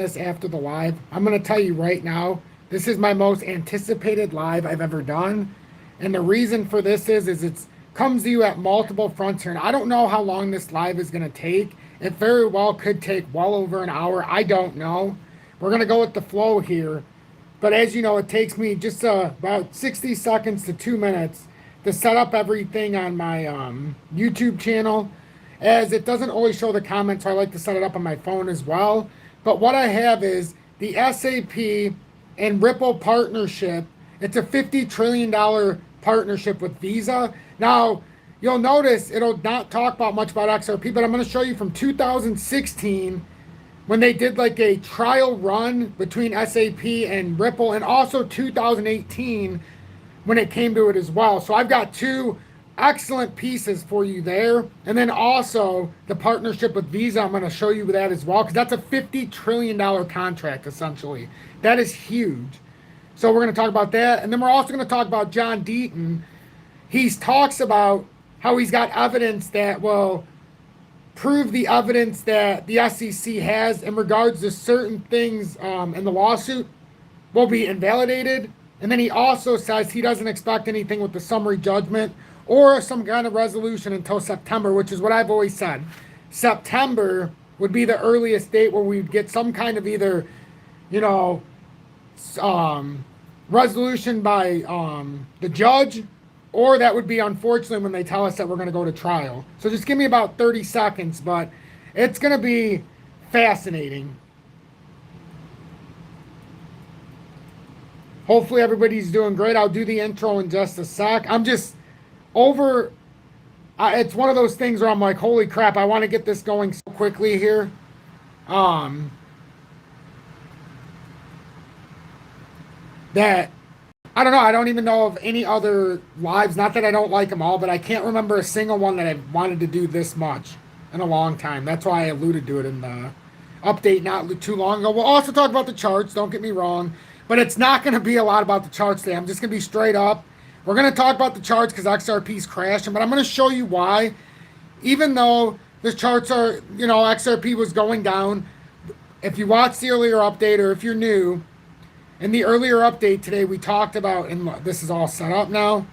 this after the live. I'm going to tell you right now, this is my most anticipated live I've ever done. And the reason for this is it's comes to you at multiple fronts here. And I don't know how long this live is going to take. It very well could take well over an hour. I don't know. We're going to go with the flow here. But as you know, it takes me just about 60 seconds to 2 minutes to set up everything on my YouTube channel, as it doesn't always show the comments, so I like to set it up on my phone as well. But what I have is the SAP and Ripple partnership. It's a $50 trillion partnership with Visa. Now, you'll notice it'll not talk about much about XRP, but I'm going to show you from 2016 when they did like a trial run between SAP and Ripple, and also 2018 when it came to it as well. So I've got two excellent pieces for you there. And then also the partnership with Visa, I'm going to show you that as well, because that's a $50 trillion contract, essentially. That is huge. So we're going to talk about that. And then we're also going to talk about John Deaton. He talks about how he's got evidence that will prove the evidence that the SEC has in regards to certain things in the lawsuit will be invalidated. And then he also says he doesn't expect anything with the summary judgment or some kind of resolution until September, which is what I've always said. September would be the earliest date where we'd get some kind of either, resolution by the judge, or that would be unfortunately when they tell us that we're going to go to trial. So just give me about 30 seconds, but it's going to be fascinating. Hopefully everybody's doing great. I'll do the intro in just a sec. I'm just over. It's one of those things where I'm like, holy crap, I want to get this going so quickly here. That I don't know. I don't even know of any other lives. Not that I don't like them all, but I can't remember a single one that I've wanted to do this much in a long time. That's why I alluded to it in the update not too long ago. We'll also talk about the charts. Don't get me wrong. But it's not going to be a lot about the charts today. I'm just going to be straight up. We're going to talk about the charts because XRP's crashing. But I'm going to show you why. Even though the charts are, XRP was going down. If you watched the earlier update, or if you're new, in the earlier update today, we talked about, and this is all set up now.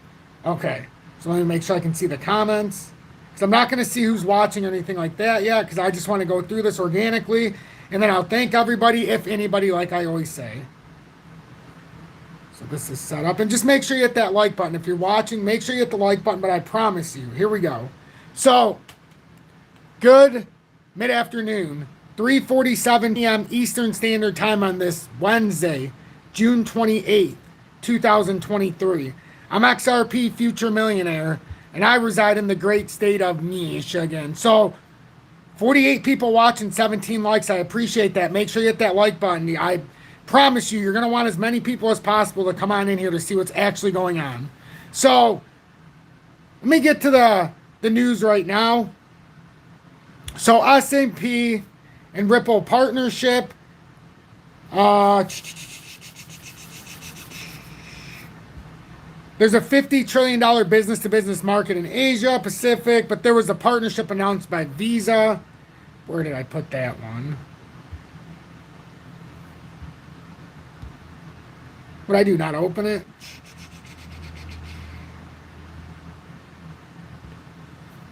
Okay, so let me make sure I can see the comments. Because I'm not going to see who's watching or anything like that yet, because I just want to go through this organically. And then I'll thank everybody, if anybody, like I always say. So this is set up. And just make sure you hit that like button. If you're watching, make sure you hit the like button, but I promise you, here we go. So, good mid-afternoon, 3:47 p.m. Eastern Standard Time on this Wednesday, June 28th, 2023. I'm XRP Future Millionaire, and I reside in the great state of Michigan. So, 48 people watching, 17 likes. I appreciate that. Make sure you hit that like button. I promise you, you're going to want as many people as possible to come on in here to see what's actually going on. So, let me get to the news right now. So, S&P and Ripple partnership. There's a $50 trillion business-to-business market in Asia Pacific, but there was a partnership announced by Visa. Where did I put that one? Would I do not open it?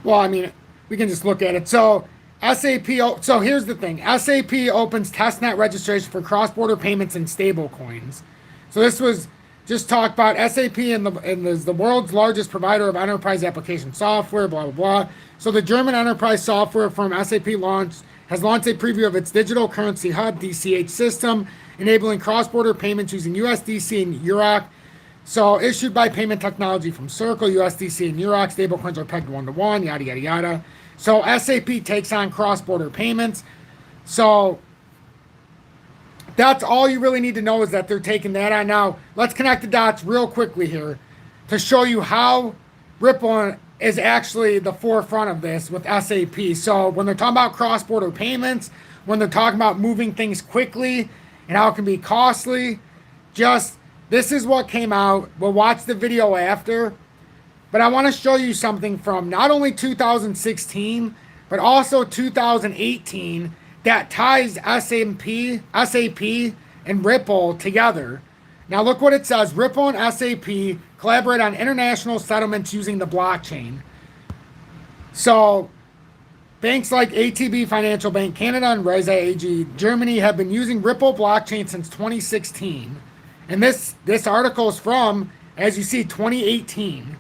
Well, I mean, we can just look at it. So SAP, so here's the thing. SAP opens testnet registration for cross-border payments and stable coins. So this was just talk about SAP and is the world's largest provider of enterprise application software, blah, blah, blah. So the German enterprise software firm SAP has launched a preview of its digital currency hub, DCH system, enabling cross-border payments using USDC and EUROC. So issued by payment technology from Circle, USDC and EUROC, stablecoins are pegged 1-to-1, yada, yada, yada. So SAP takes on cross-border payments. So that's all you really need to know, is that they're taking that on. Now, let's connect the dots real quickly here to show you how Ripple is actually the forefront of this with SAP. So when they're talking about cross-border payments, when they're talking about moving things quickly and how it can be costly, this is what came out. We'll watch the video after. But I want to show you something from not only 2016, but also 2018 that ties SAP and Ripple together. Now look what it says. Ripple and SAP collaborate on international settlements using the blockchain. So banks like ATB Financial Bank, Canada, and Reza AG, Germany have been using Ripple blockchain since 2016. And this article is from, as you see, 2018.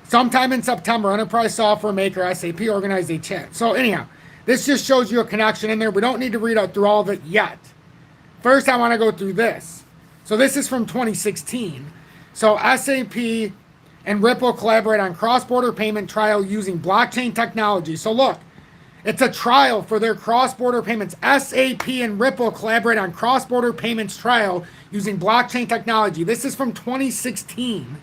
Sometime in September, enterprise software maker SAP organized a chat. So anyhow, this just shows you a connection in there. We don't need to read out through all of it yet. First, I want to go through this. So this is from 2016. So SAP and Ripple collaborate on cross-border payment trial using blockchain technology. So look, it's a trial for their cross-border payments. SAP and Ripple collaborate on cross-border payments trial using blockchain technology. This is from 2016.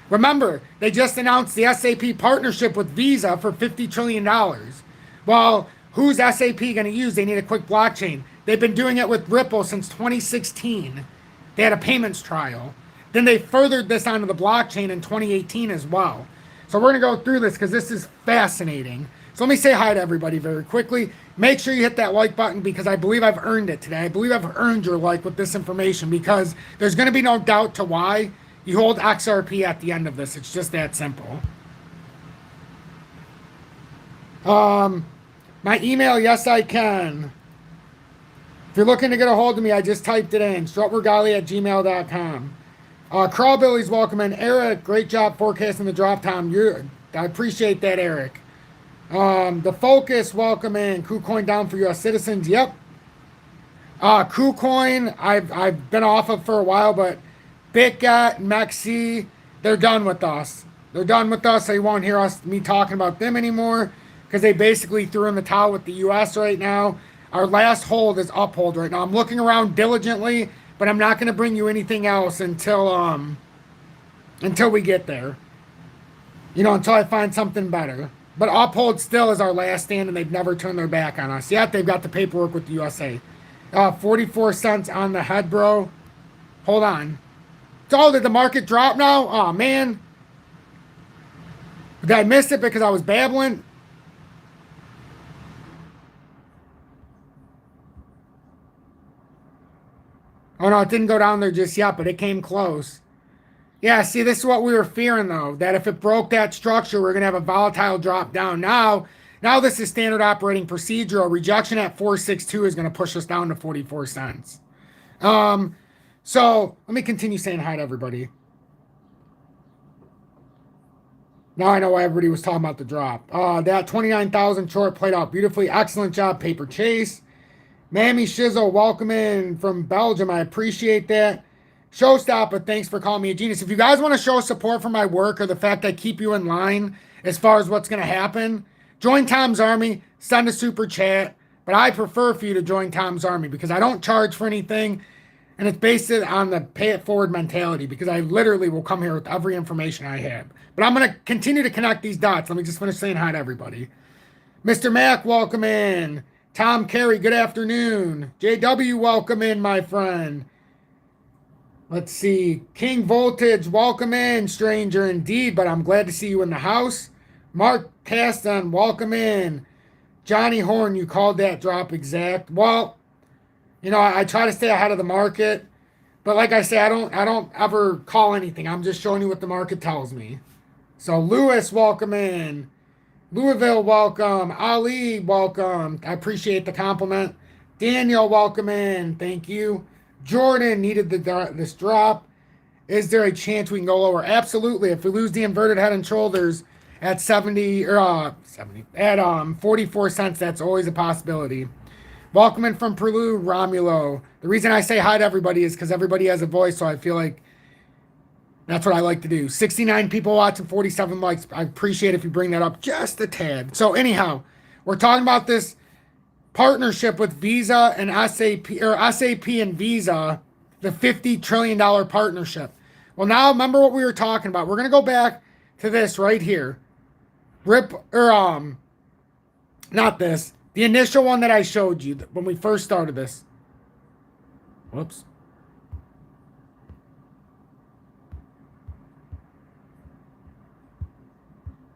Remember, they just announced the SAP partnership with Visa for $50 trillion. Well, who's SAP going to use? They need a quick blockchain. They've been doing it with Ripple since 2016. They had a payments trial. Then they furthered this onto the blockchain in 2018 as well. So we're going to go through this because this is fascinating. So let me say hi to everybody very quickly. Make sure you hit that like button because I believe I've earned it today. I believe I've earned your like with this information because there's going to be no doubt to why you hold XRP at the end of this. It's just that simple. My email, yes I can. If you're looking to get a hold of me, I just typed it in. strutwergali@gmail.com. Crawbilly's welcome in. Eric, great job forecasting the drop time. I appreciate that, Eric. The Focus, welcome in. KuCoin down for U.S. citizens. Yep. KuCoin, I've been off of for a while, but BitGet, Mexi, they're done with us. They're done with us. They won't hear me talking about them anymore because they basically threw in the towel with the U.S. right now. Our last hold is UPHOLD right now. I'm looking around diligently, but I'm not going to bring you anything else until we get there. Until I find something better. But UPHOLD still is our last stand, and they've never turned their back on us. Yet they've got the paperwork with the USA. 44 cents on the head, bro. Hold on. So did the market drop now? Oh, man. Did I miss it because I was babbling? Oh, no, it didn't go down there just yet, but it came close. Yeah, see, this is what we were fearing, though, that if it broke that structure, we're going to have a volatile drop down. Now this is standard operating procedure. A rejection at 462 is going to push us down to 44 cents. So let me continue saying hi to everybody. Now I know why everybody was talking about the drop. That 29,000 short played out beautifully. Excellent job, Paper Chase. Mammy Shizzle, welcome in from Belgium. I appreciate that. Showstopper, thanks for calling me a genius. If you guys want to show support for my work or the fact I keep you in line as far as what's going to happen, join Tom's Army, send a super chat. But I prefer for you to join Tom's Army because I don't charge for anything. And it's based on the pay it forward mentality because I literally will come here with every information I have. But I'm going to continue to connect these dots. Let me just finish saying hi to everybody. Mr. Mack, welcome in. Tom Carey, good afternoon. JW, welcome in, my friend. Let's see. King Voltage, welcome in, stranger indeed, but I'm glad to see you in the house. Mark Caston, welcome in. Johnny Horn, you called that drop exact. Well, I try to stay ahead of the market, but like I say, I don't ever call anything. I'm just showing you what the market tells me. So Lewis, welcome in. Louisville, welcome. Ali, welcome. I appreciate the compliment. Daniel, welcome in. Thank you. Jordan needed this drop. Is there a chance we can go lower? Absolutely. If we lose the inverted head and shoulders at 44 cents, that's always a possibility. Welcome in from Peru, Romulo. The reason I say hi to everybody is because everybody has a voice, so I feel like that's what I like to do. 69 people watching, 47 likes. I appreciate if you bring that up just a tad. So anyhow, we're talking about this partnership with Visa and SAP, or SAP and Visa, the $50 trillion partnership. Well, now remember what we were talking about. We're going to go back to this right here. Not this. The initial one that I showed you when we first started this. Whoops.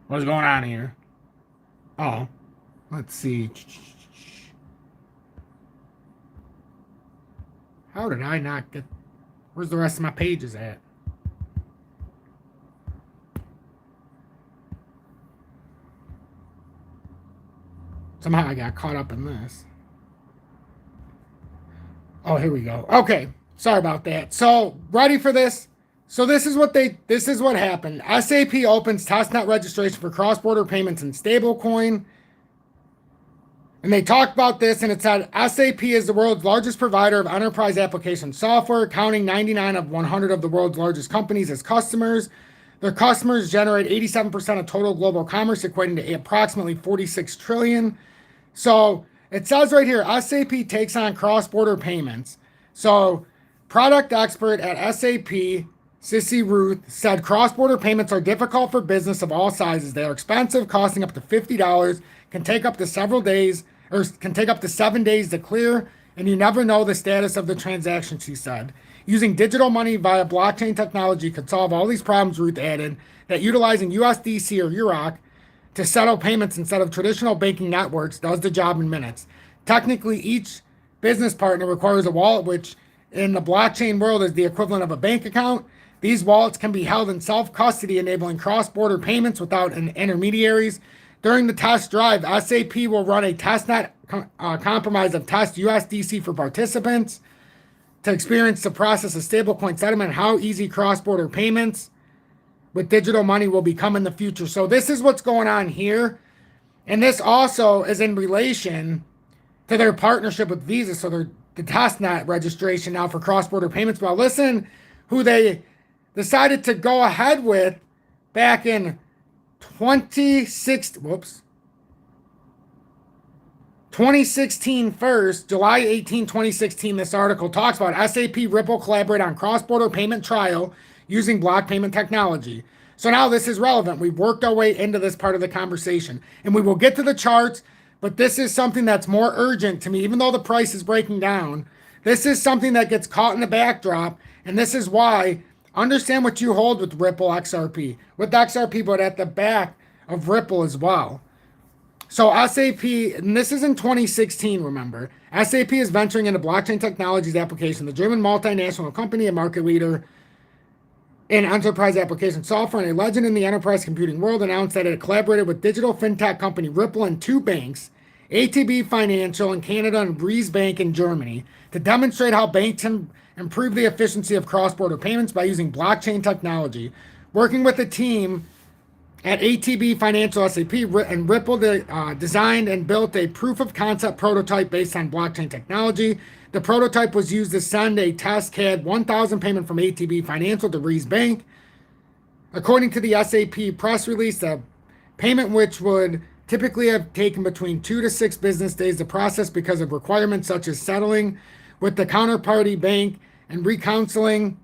What's going on here? Oh, let's see. How did I not get... Where's the rest of my pages at? Somehow I got caught up in this. Oh, here we go. Okay. Sorry about that. So, ready for this? So this is what happened. SAP opens testnet registration for cross-border payments in stablecoin. And they talked about this, and it said SAP is the world's largest provider of enterprise application software, counting 99 of 100 of the world's largest companies as customers. Their customers generate 87% of total global commerce, equating to approximately 46 trillion. So it says right here, SAP takes on cross-border payments. So product expert at SAP, Sissy Ruth, said cross-border payments are difficult for business of all sizes. They are expensive, costing up to $50, can take up to several days, or can take up to 7 days to clear, and you never know the status of the transaction, she said. Using digital money via blockchain technology could solve all these problems, Ruth added, that utilizing USDC or UROC to settle payments instead of traditional banking networks does the job in minutes. Technically, each business partner requires a wallet, which in the blockchain world is the equivalent of a bank account. These wallets can be held in self-custody, enabling cross-border payments without intermediaries. During the test drive, SAP will run a testnet compromise of test USDC for participants to experience the process of stablecoin settlement, how easy cross-border payments with digital money will become in the future. So this is what's going on here. And this also is in relation to their partnership with Visa. So they're the testnet registration now for cross-border payments. Well, listen who they decided to go ahead with back in 2016 first, July 18, 2016, this article talks about SAP Ripple collaborate on cross-border payment trial using block payment technology. So now this is relevant. We've worked our way into this part of the conversation, and we will get to the charts, but this is something that's more urgent to me, even though the price is breaking down. This is something that gets caught in the backdrop, and this is why understand what you hold with Ripple XRP, with XRP, but at the back of Ripple as well. So SAP, and this is in 2016, remember, SAP is venturing into blockchain technologies application. The German multinational company, a market leader in enterprise application software and a legend in the enterprise computing world, announced that it collaborated with digital fintech company Ripple and two banks, ATB Financial in Canada and Breeze Bank in Germany, to demonstrate how banks can improve the efficiency of cross-border payments by using blockchain technology. Working with a team at ATB Financial, SAP, and Ripple designed and built a proof-of-concept prototype based on blockchain technology. The prototype was used to send a test CAD 1,000 payment from ATB Financial to Breeze Bank. According to the SAP press release, the payment, which would typically have taken between 2 to 6 business days to process because of requirements such as settling with the counterparty bank and reconciling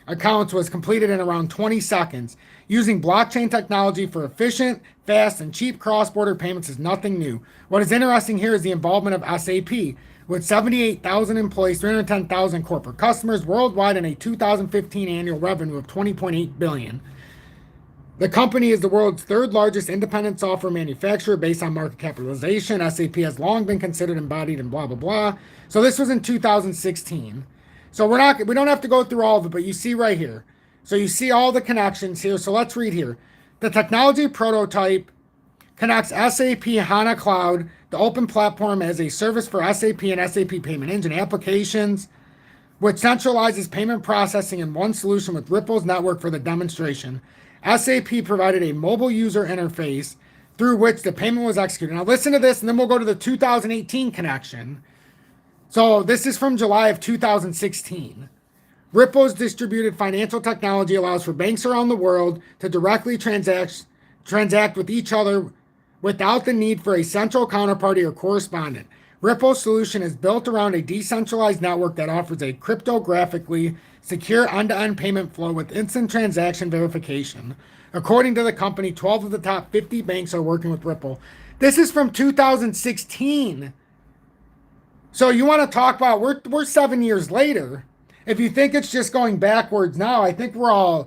accounts, was completed in around 20 seconds. Using blockchain technology for efficient, fast, and cheap cross-border payments is nothing new. What is interesting here is the involvement of SAP, with 78,000 employees, 310,000 corporate customers worldwide, and a 2015 annual revenue of $20.8 billion. The company is the world's third largest independent software manufacturer based on market capitalization. SAP has long been considered embodied in blah, blah, blah. So this was in 2016. So we don't have to go through all of it, but you see right here. So you see all the connections here. So let's read here. The technology prototype connects SAP HANA Cloud, the open platform, as a service for SAP and SAP Payment Engine applications, which centralizes payment processing in one solution with Ripple's network for the demonstration. SAP provided a mobile user interface through which the payment was executed. Now listen to this, and then we'll go to the 2018 connection. So this is from July of 2016. Ripple's distributed financial technology allows for banks around the world to directly transact with each other without the need for a central counterparty or correspondent. Ripple's solution is built around a decentralized network that offers a cryptographically secure end-to-end payment flow with instant transaction verification. According to the company, 12 of the top 50 banks are working with Ripple. This is from 2016. So you want to talk about, we're 7 years later. If you think it's just going backwards now, I think we're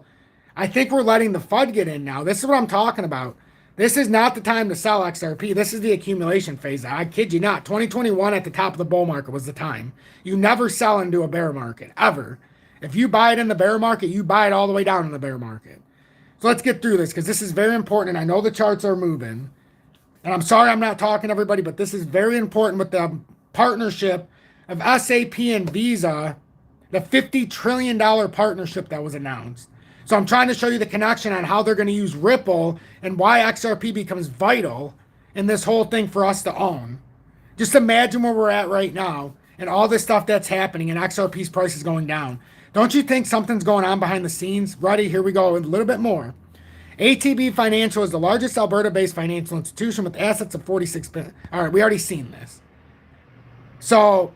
letting the FUD get in now. This is what I'm talking about. This is not the time to sell XRP. This is the accumulation phase. I kid you not. 2021 at the top of the bull market was the time. You never sell into a bear market, ever. If you buy it in the bear market, you buy it all the way down in the bear market. So let's get through this because this is very important. And I know the charts are moving. And I'm sorry I'm not talking to everybody, but this is very important with the partnership of SAP and Visa, the $50 trillion partnership that was announced. So I'm trying to show you the connection on how they're going to use Ripple and why XRP becomes vital in this whole thing for us to own. Just imagine where we're at right now and all this stuff that's happening and XRP's price is going down. Don't you think something's going on behind the scenes? Ready? Here we go. A little bit more. ATB Financial is the largest Alberta-based financial institution with assets of 46 billion. All right, we already seen this. So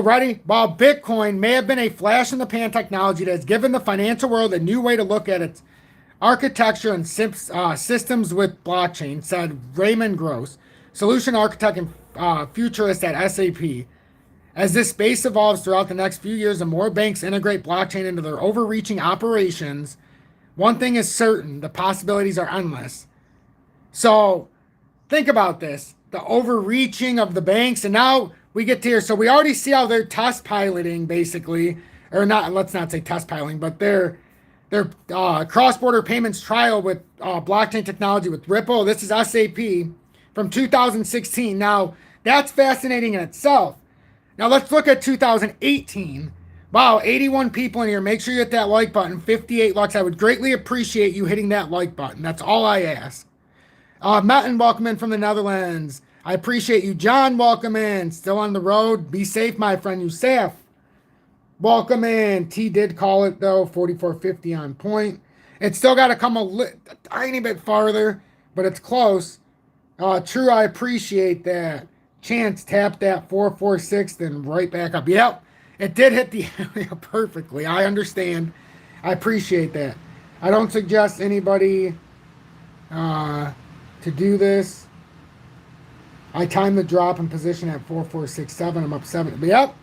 ready? While Bitcoin may have been a flash in the pan technology that has given the financial world a new way to look at its architecture and systems with blockchain, said Raymond Gross, solution architect and futurist at SAP. As this space evolves throughout the next few years and more banks integrate blockchain into their overreaching operations, one thing is certain, the possibilities are endless. So think about this, the overreaching of the banks, and now we get to here. So we already see how they're test piloting, basically, or not, let's not say test piloting, but their cross-border payments trial with blockchain technology with Ripple. This is SAP from 2016. Now, that's fascinating in itself. Now, let's look at 2018. Wow, 81 people in here. Make sure you hit that like button. 58 likes. I would greatly appreciate you hitting that like button. That's all I ask. Metin, welcome in from the Netherlands. I appreciate you. John, welcome in. Still on the road. Be safe, my friend. Youssef, welcome in. T did call it, though. 44.50 on point. It's still got to come a tiny bit farther, but it's close. True, I appreciate that. Chance tapped that 446, then right back up. Yep, it did hit the area perfectly. I understand. I appreciate that. I don't suggest anybody to do this. I timed the drop in position at 4467. I'm up 7. But yep,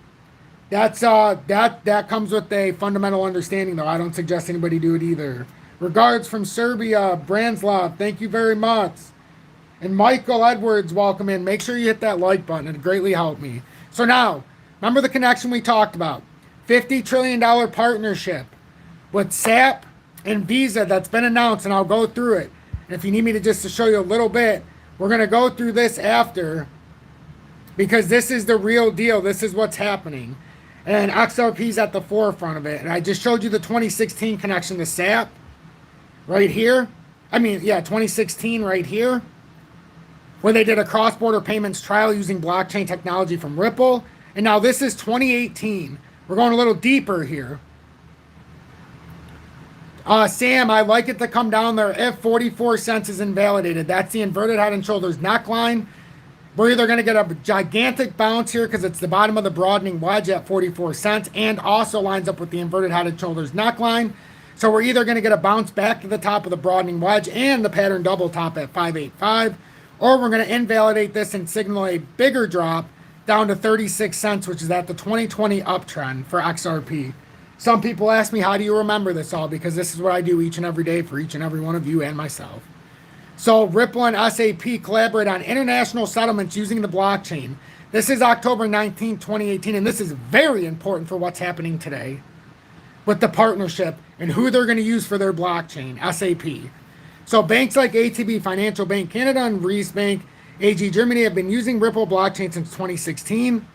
that's that comes with a fundamental understanding, though. I don't suggest anybody do it either. Regards from Serbia, Branslav. Thank you very much. And Michael Edwards, welcome in. Make sure you hit that like button. It'd greatly help me. So now, remember the connection we talked about. $50 trillion partnership with SAP and Visa that's been announced, and I'll go through it. And if you need me to show you a little bit, we're going to go through this after because this is the real deal. This is what's happening. And XRP's at the forefront of it. And I just showed you the 2016 connection to SAP right here. 2016 right here, where they did a cross-border payments trial using blockchain technology from Ripple. And now this is 2018. We're going a little deeper here. Sam, I like it to come down there if 44 cents is invalidated. That's the inverted head and shoulders neckline. We're either going to get a gigantic bounce here because it's the bottom of the broadening wedge at 44 cents and also lines up with the inverted head and shoulders neckline. So we're either going to get a bounce back to the top of the broadening wedge and the pattern double top at 585, or we're going to invalidate this and signal a bigger drop down to 36 cents, which is at the 2020 uptrend for XRP. Some people ask me, how do you remember this all? Because this is what I do each and every day for each and every one of you and myself. So Ripple and SAP collaborate on international settlements using the blockchain. This is October 19, 2018, and this is very important for what's happening today with the partnership and who they're going to use for their blockchain, SAP. So banks like ATB Financial Bank Canada and RECIEVED AG Germany have been using Ripple blockchain since 2016.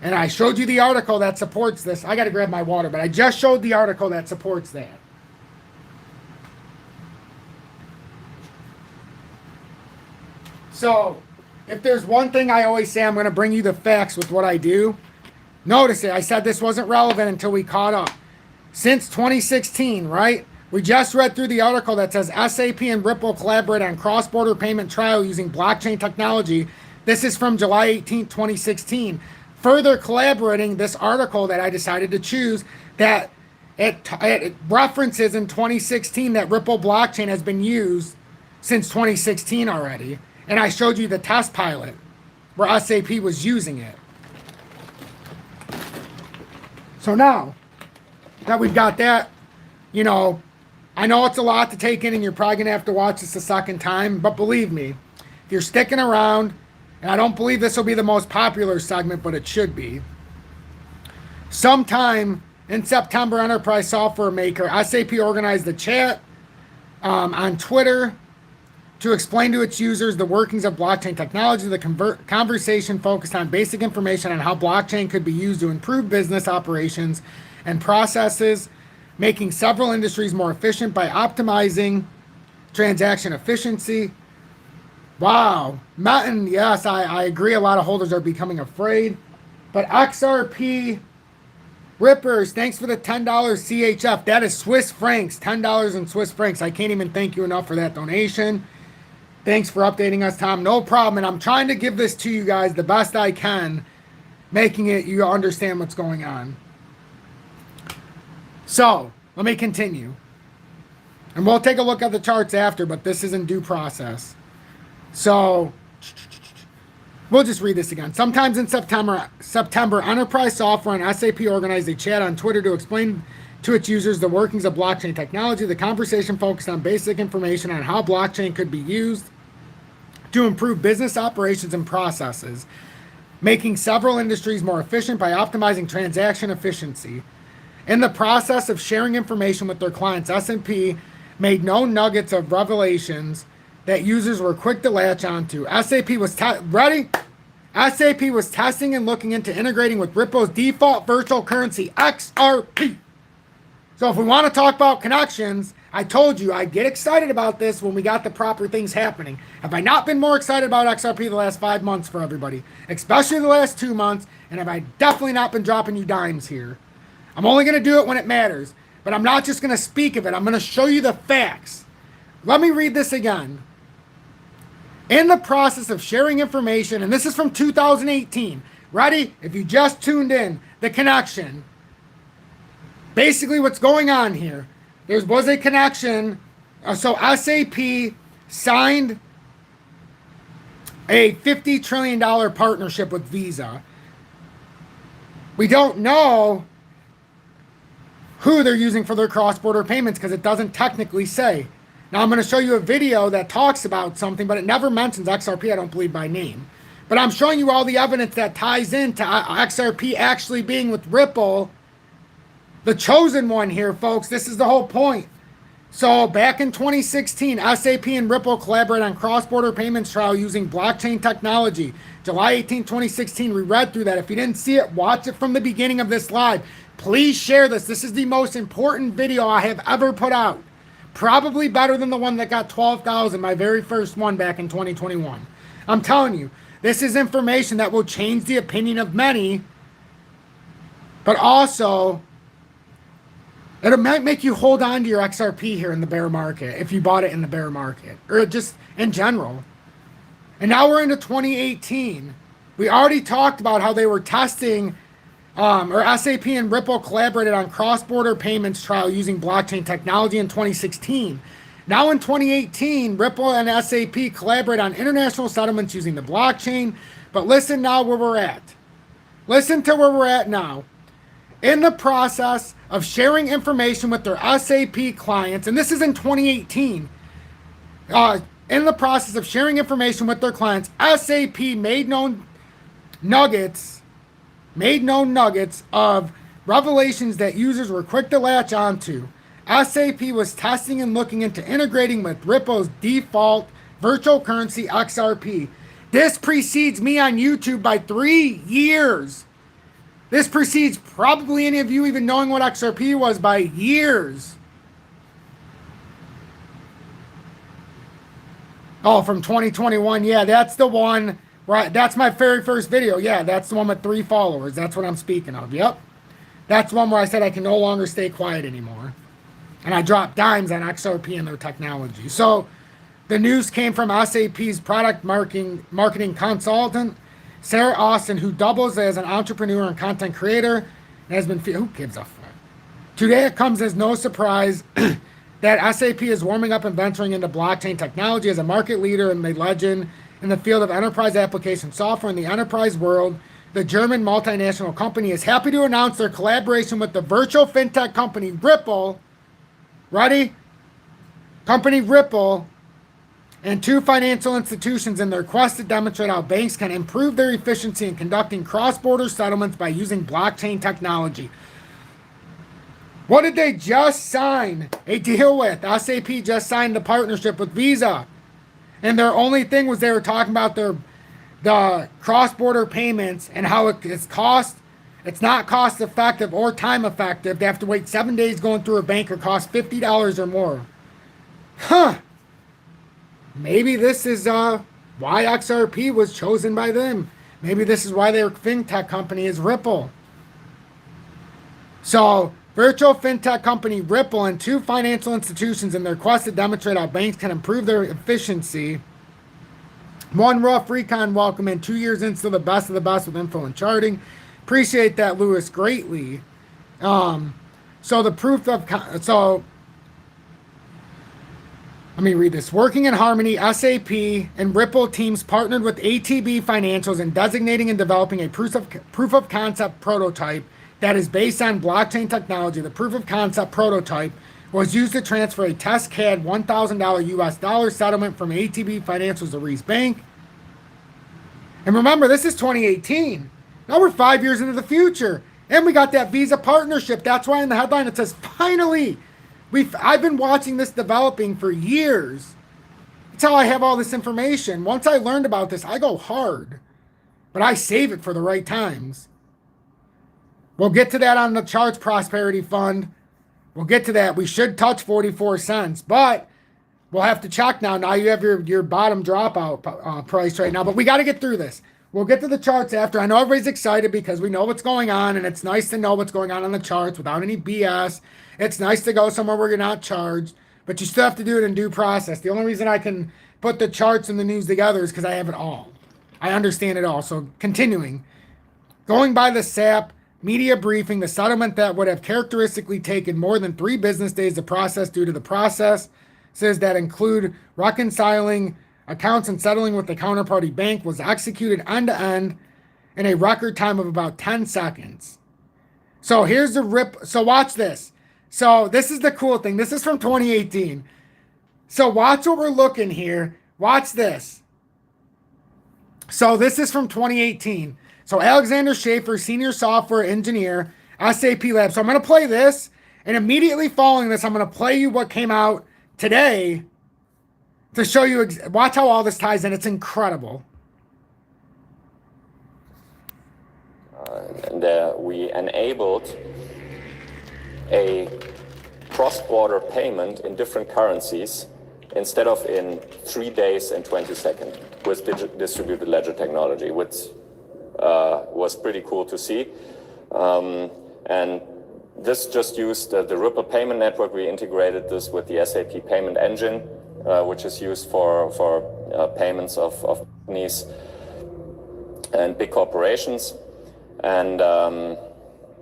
And I showed you the article that supports this. I got to grab my water, but I just showed the article that supports that. So, if there's one thing I always say, I'm going to bring you the facts with what I do. Notice it. I said this wasn't relevant until we caught up. Since 2016, right? We just read through the article that says SAP and Ripple collaborate on cross-border payment trial using blockchain technology. This is from July 18, 2016. Further collaborating, this article that I decided to choose, that it references in 2016 that Ripple blockchain has been used since 2016 already. And I showed you the test pilot where SAP was using it. So now that we've got that, I know it's a lot to take in, and you're probably going to have to watch this a second time, but believe me, if you're sticking around, and I don't believe this will be the most popular segment, but it should be. Sometime in September, enterprise software maker SAP organized a chat on Twitter to explain to its users the workings of blockchain technology. The conversation focused on basic information on how blockchain could be used to improve business operations and processes, making several industries more efficient by optimizing transaction efficiency. Wow. Metin, yes, I agree. A lot of holders are becoming afraid. But XRP Rippers, thanks for the $10 CHF. That is Swiss francs, $10 in Swiss francs. I can't even thank you enough for that donation. Thanks for updating us, Tom. No problem. And I'm trying to give this to you guys the best I can, making it you understand what's going on. So, let me continue. And we'll take a look at the charts after, but this is in due process. So, we'll just read this again. Sometimes in September, enterprise software and SAP organized a chat on Twitter to explain to its users the workings of blockchain technology. The conversation focused on basic information on how blockchain could be used to improve business operations and processes, making several industries more efficient by optimizing transaction efficiency. In the process of sharing information with their clients, S&P made known nuggets of revelations that users were quick to latch onto. SAP was SAP was testing and looking into integrating with Ripple's default virtual currency, XRP. So if we want to talk about connections, I told you I'd get excited about this when we got the proper things happening. Have I not been more excited about XRP the last 5 months for everybody? Especially the last 2 months, and have I definitely not been dropping you dimes here? I'm only going to do it when it matters, but I'm not just going to speak of it. I'm going to show you the facts. Let me read this again. In the process of sharing information, and this is from 2018. Ready? If you just tuned in, the connection. Basically what's going on here. There was a connection. So SAP signed a $50 trillion partnership with Visa. We don't know who they're using for their cross-border payments because it doesn't technically say. Now I'm going to show you a video that talks about something, but it never mentions XRP, I don't believe, by name. But I'm showing you all the evidence that ties into XRP actually being with Ripple, the chosen one here, folks. This is the whole point. So back in 2016, SAP and Ripple collaborated on cross-border payments trial using blockchain technology. July 18, 2016, we read through that. If you didn't see it, watch it from the beginning of this live. Please share this. This is the most important video I have ever put out. Probably better than the one that got 12,000, my very first one back in 2021. I'm telling you, this is information that will change the opinion of many, but also it might make you hold on to your XRP here in the bear market if you bought it in the bear market, or just in general. And now we're into 2018. We already talked about how they were testing, or SAP and Ripple collaborated on cross-border payments trial using blockchain technology in 2016. Now in 2018, Ripple and SAP collaborate on international settlements using the blockchain. But listen now where we're at. Listen to where we're at now. In the process of sharing information with their SAP clients, and this is in 2018, in the process of sharing information with their clients, SAP made known nuggets of revelations that users were quick to latch onto. SAP was testing and looking into integrating with Ripple's default virtual currency, XRP. This precedes me on YouTube by 3 years. This precedes probably any of you even knowing what XRP was by years. Oh, from 2021. Yeah, that's the one. Right, that's my very first video. Yeah, that's the one with 3 followers. That's what I'm speaking of. Yep. That's one where I said I can no longer stay quiet anymore. And I dropped dimes on XRP and their technology. So the news came from SAP's product marketing consultant, Sarah Austin, who doubles as an entrepreneur and content creator, and has been, who gives a fuck? Today it comes as no surprise that SAP is warming up and venturing into blockchain technology as a market leader and a legend in the field of enterprise application software in the enterprise world. The German multinational company is happy to announce their collaboration with the virtual fintech company Ripple. Ready? company Ripple and 2 financial institutions in their quest to demonstrate how banks can improve their efficiency in conducting cross-border settlements by using blockchain technology. What did they just sign a deal with? SAP just signed the partnership with Visa. And their only thing was they were talking about the cross-border payments and how it's not cost effective or time effective. They have to wait 7 days going through a bank or cost $50 or more. Huh. Maybe this is why XRP was chosen by them. Maybe this is why their fintech company is Ripple. So, virtual fintech company Ripple and 2 financial institutions in their quest to demonstrate how banks can improve their efficiency. One rough recon welcome in 2 years into the best of the best with info and charting. Appreciate that, Lewis, greatly. So the proof of... Let me read this. Working in harmony, SAP and Ripple teams partnered with ATB Financials in designating and developing a proof of concept prototype that is based on blockchain technology. The proof of concept prototype was used to transfer a test CAD $1,000 US dollar settlement from ATB Financials to Reese Bank. And remember, this is 2018. Now we're 5 years into the future. And we got that Visa partnership. That's why in the headline it says, finally. I've been watching this developing for years. That's how I have all this information. Once I learned about this, I go hard. But I save it for the right times. We'll get to that on the charts prosperity fund. We'll get to that. We should touch 44 cents. But we'll have to check now. Now you have your bottom dropout price right now. But we got to get through this. We'll get to the charts after. I know everybody's excited because we know what's going on. And it's nice to know what's going on the charts without any BS. It's nice to go somewhere where you're not charged, but you still have to do it in due process. The only reason I can put the charts and the news together is because I have it all. I understand it all. So continuing, going by the SAP media briefing, the settlement that would have characteristically taken more than 3 business days to process due to the process says that include reconciling accounts and settling with the counterparty bank was executed end to end in a record time of about 10 seconds. So here's the rip. So watch this. So this is the cool thing. This is from 2018. So watch what we're looking here. Watch this. So this is from 2018. So Alexander Schaefer, senior software engineer, SAP Lab. So I'm going to play this. And immediately following this, I'm going to play you what came out today to show you. Watch how all this ties in. It's incredible. We enabled a cross-border payment in different currencies instead of in 3 days and 20 seconds with distributed ledger technology, which was pretty cool to see. And this just used the Ripple payment network. We integrated this with the SAP payment engine, which is used for payments of companies and big corporations. And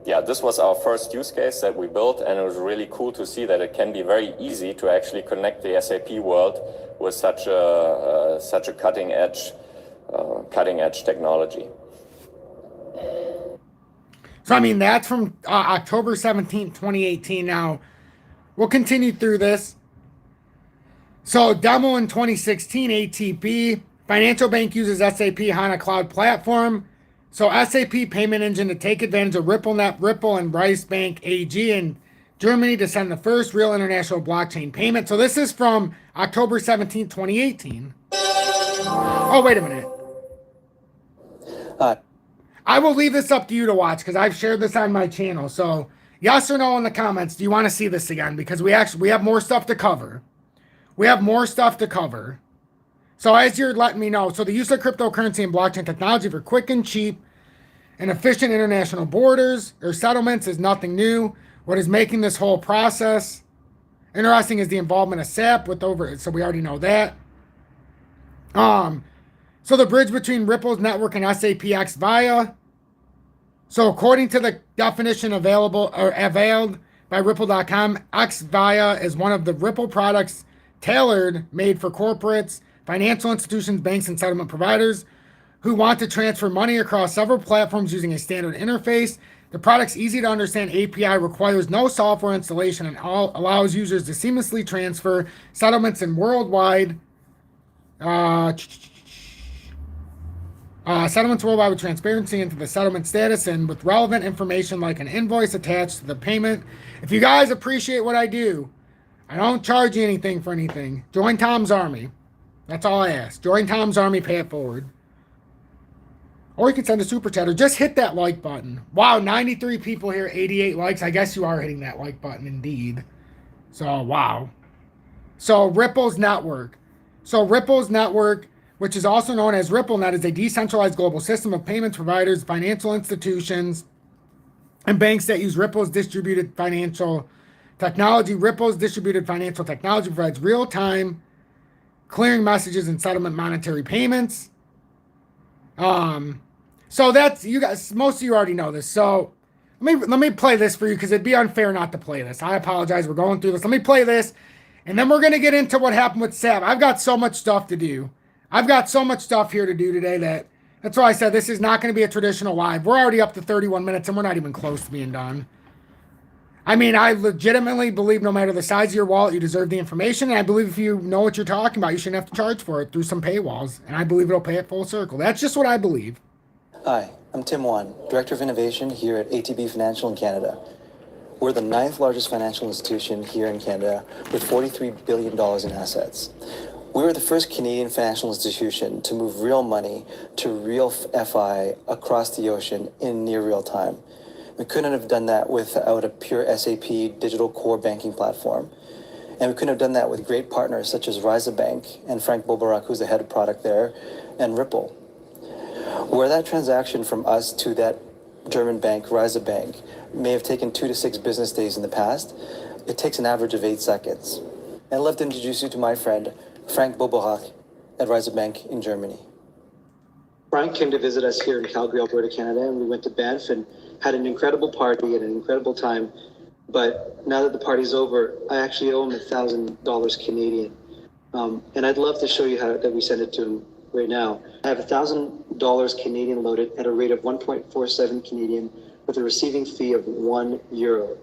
yeah, this was our first use case that we built, and it was really cool to see that it can be very easy to actually connect the SAP world with such a cutting edge technology. So I mean, that's from October 17th, 2018. Now we'll continue through this. So demo in 2016, ATP financial bank uses SAP HANA Cloud Platform. So SAP payment engine to take advantage of RippleNet, Ripple, and Rice Bank AG in Germany to send the first real international blockchain payment. So this is from October 17, 2018. Oh, wait a minute. I will leave this up to you to watch because I've shared this on my channel. So yes or no in the comments. Do you want to see this again? Because we have more stuff to cover. We have more stuff to cover. So as you're letting me know, so the use of cryptocurrency and blockchain technology for quick and cheap and efficient international borders or settlements is nothing new. What is making this whole process interesting is the involvement of SAP with so we already know that. So the bridge between Ripple's network and SAP X Via. So according to the definition availed by Ripple.com, X Via is one of the Ripple products made for corporates, financial institutions, banks, and settlement providers who want to transfer money across several platforms using a standard interface. The product's easy to understand API requires no software installation and allows users to seamlessly transfer settlements in worldwide settlements worldwide with transparency into the settlement status and with relevant information like an invoice attached to the payment. If you guys appreciate what I do, I don't charge you anything for anything. Join Tom's Army. That's all I ask. Join Tom's Army, pay it forward. Or you can send a super chat or just hit that like button. Wow, 93 people here, 88 likes. I guess you are hitting that like button indeed. So, wow. So, Ripple's network. So, Ripple's network, which is also known as RippleNet, is a decentralized global system of payments providers, financial institutions, and banks that use Ripple's distributed financial technology. Ripple's distributed financial technology provides real-time clearing messages and settlement monetary payments. So that's, you guys, most of you already know this. So let me play this for you because it'd be unfair not to play this. I apologize. We're going through this. Let me play this, and then we're going to get into what happened with SAP. I've got so much stuff to do. I've got so much stuff here to do today that's why I said this is not going to be a traditional live. We're already up to 31 minutes, and we're not even close to being done. I mean, I legitimately believe no matter the size of your wallet, you deserve the information. And I believe if you know what you're talking about, you shouldn't have to charge for it through some paywalls. And I believe it'll pay it full circle. That's just what I believe. Hi, I'm Tim Wan, Director of Innovation here at ATB Financial in Canada. We're the 9th largest financial institution here in Canada with $43 billion in assets. We were the first Canadian financial institution to move real money to real FI across the ocean in near real time. We couldn't have done that without a pure SAP digital core banking platform. And we couldn't have done that with great partners such as RECIEVED Bank and Frank Bobarak, who's the head of product there, and Ripple. Where that transaction from us to that German bank, RECIEVED Bank, may have taken 2 to 6 business days in the past, it takes an average of 8 seconds. And I'd love to introduce you to my friend, Frank Bobarak at RECIEVED Bank in Germany. Frank came to visit us here in Calgary, Alberta, Canada, and we went to Banff and had an incredible party and an incredible time. But now that the party's over, I actually owe him $1,000 Canadian. And I'd love to show you how that we send it to him right now. I have $1,000 Canadian loaded at a rate of 1.47 Canadian with a receiving fee of €1.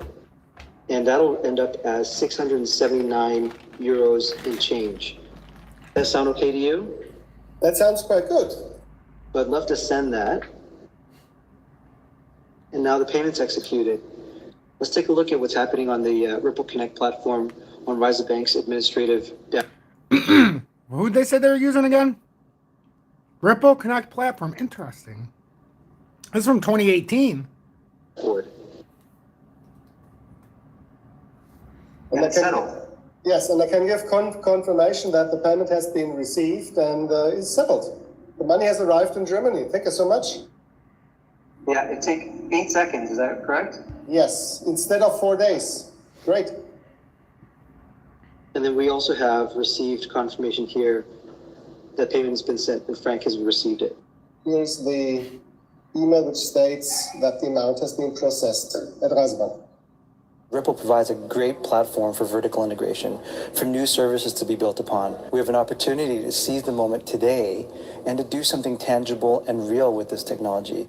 And that'll end up as 679 euros in change. Does that sound okay to you? That sounds quite good. So I'd love to send that. And now the payment's executed. Let's take a look at what's happening on the Ripple Connect platform on RECIEVED Bank's administrative dashboard. Who'd they say they were using again? Ripple Connect platform. Interesting. This is from 2018. And yes, and I can give confirmation that the payment has been received and is settled. The money has arrived in Germany. Thank you so much. Yeah, it takes 8 seconds. Is that correct? Yes, instead of 4 days. Great. And then we also have received confirmation here that payment has been sent and Frank has received it. Here's the email which states that the amount has been processed at RECIEVED Bank. Ripple provides a great platform for vertical integration, for new services to be built upon. We have an opportunity to seize the moment today and to do something tangible and real with this technology.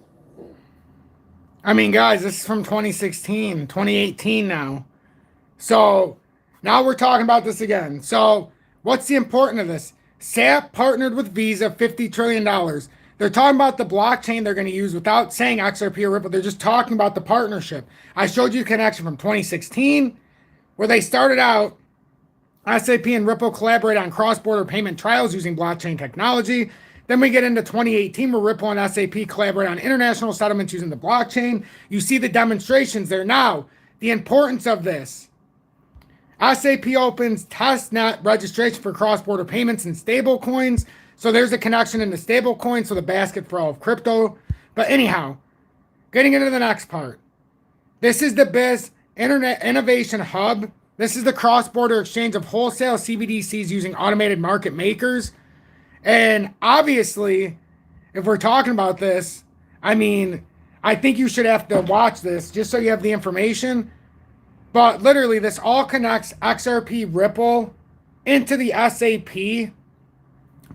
I mean, guys, this is from 2016, 2018 now. So now we're talking about this again. So what's the importance of this? SAP partnered with Visa, $50 trillion. They're talking about the blockchain they're going to use without saying XRP or Ripple. They're just talking about the partnership. I showed you a connection from 2016 where they started out, SAP and Ripple collaborate on cross-border payment trials using blockchain technology. Then we get into 2018 where Ripple and SAP collaborate on international settlements using the blockchain. You see the demonstrations there. Now, the importance of this. SAP opens testnet registration for cross-border payments and stable coins. So there's a connection in the stable coin, so the basket for all of crypto. But anyhow, getting into the next part. This is the BIZ Internet Innovation Hub. This is the cross-border exchange of wholesale CBDCs using automated market makers. And obviously, if we're talking about this, I mean, I think you should have to watch this just so you have the information. But literally, this all connects XRP Ripple into the SAP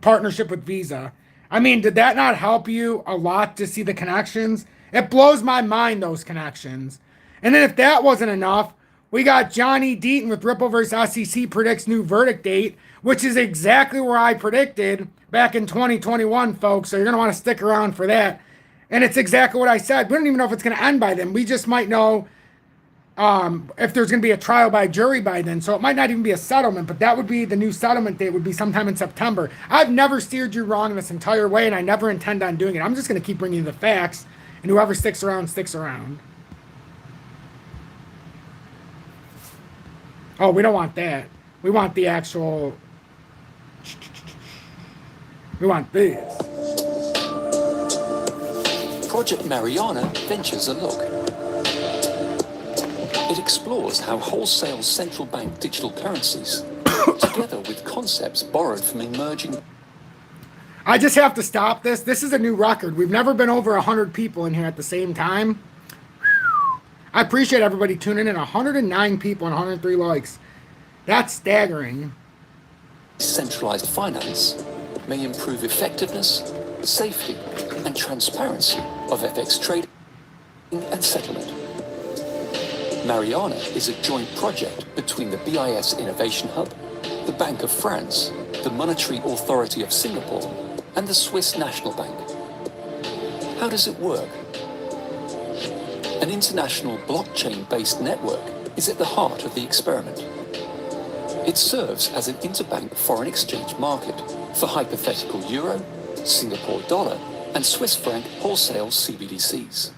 partnership with Visa. I mean, did that not help you a lot to see the connections? It blows my mind, those connections. And then if that wasn't enough, we got Johnny Deaton with Ripple versus SEC predicts new verdict date, which is exactly where I predicted back in 2021, folks. So you're going to want to stick around for that. And it's exactly what I said. We don't even know if it's going to end by then. We just might know if there's going to be a trial by jury by then. So it might not even be a settlement, but that would be the new settlement date would be sometime in September. I've never steered you wrong this entire way, and I never intend on doing it. I'm just going to keep bringing you the facts, and whoever sticks around, sticks around. Oh, we don't want that. We want the actual... We want this. Project Mariana ventures a look. It explores how wholesale central bank digital currencies, together with concepts borrowed from emerging... I just have to stop this. This is a new record. We've never been over 100 people in here at the same time. I appreciate everybody tuning in. 109 people and 103 likes. That's staggering. Centralized finance may improve effectiveness, safety, and transparency of FX trading and settlement. Mariana is a joint project between the BIS Innovation Hub, the Bank of France, the Monetary Authority of Singapore, and the Swiss National Bank. How does it work? An international blockchain-based network is at the heart of the experiment. It serves as an interbank foreign exchange market for hypothetical euro, Singapore dollar, and Swiss franc wholesale CBDCs.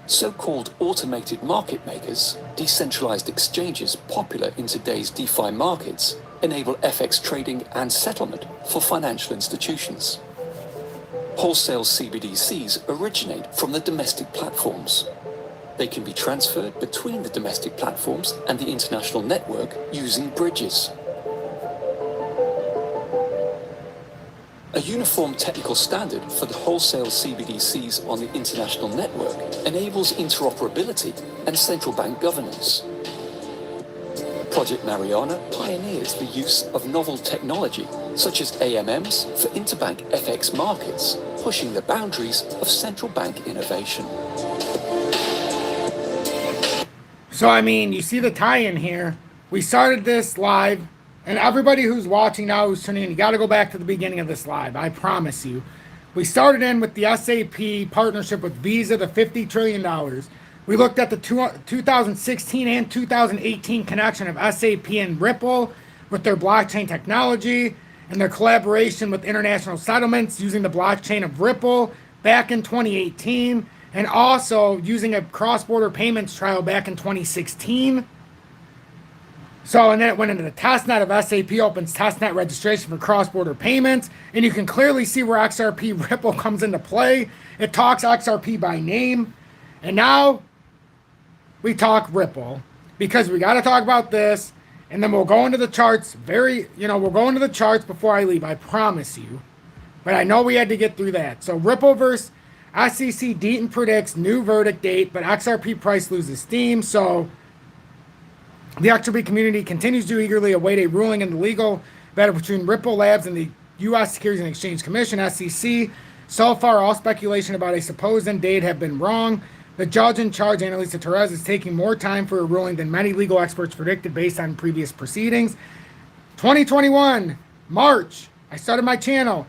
So-called automated market makers, decentralized exchanges popular in today's DeFi markets, enable FX trading and settlement for financial institutions. Wholesale CBDCs originate from the domestic platforms. They can be transferred between the domestic platforms and the international network using bridges. A uniform technical standard for the wholesale CBDCs on the international network enables interoperability and central bank governance. Project Mariana pioneers the use of novel technology such as AMMs for interbank FX markets, pushing the boundaries of central bank innovation. So, I mean, you see the tie-in here. We started this live, and everybody who's watching now, who's tuning in, you got to go back to the beginning of this live. I promise you. We started in with the SAP partnership with Visa, the $50 trillion. We looked at the 2016 and 2018 connection of SAP and Ripple with their blockchain technology and their collaboration with international settlements using the blockchain of Ripple back in 2018. And also using a cross-border payments trial back in 2016. So, and then it went into the testnet of SAP opens testnet registration for cross-border payments. And you can clearly see where XRP Ripple comes into play. It talks XRP by name. And now we talk Ripple. Because we got to talk about this. And then we'll go into the charts we'll go into the charts before I leave. I promise you. But I know we had to get through that. So Ripple versus SEC Deaton predicts new verdict date, but XRP price loses steam. So the XRP community continues to eagerly await a ruling in the legal battle between Ripple Labs and the U.S. Securities and Exchange Commission, SEC. So far, all speculation about a supposed end date have been wrong. The judge in charge, Annalisa Torres, is taking more time for a ruling than many legal experts predicted based on previous proceedings. 2021, March, I started my channel.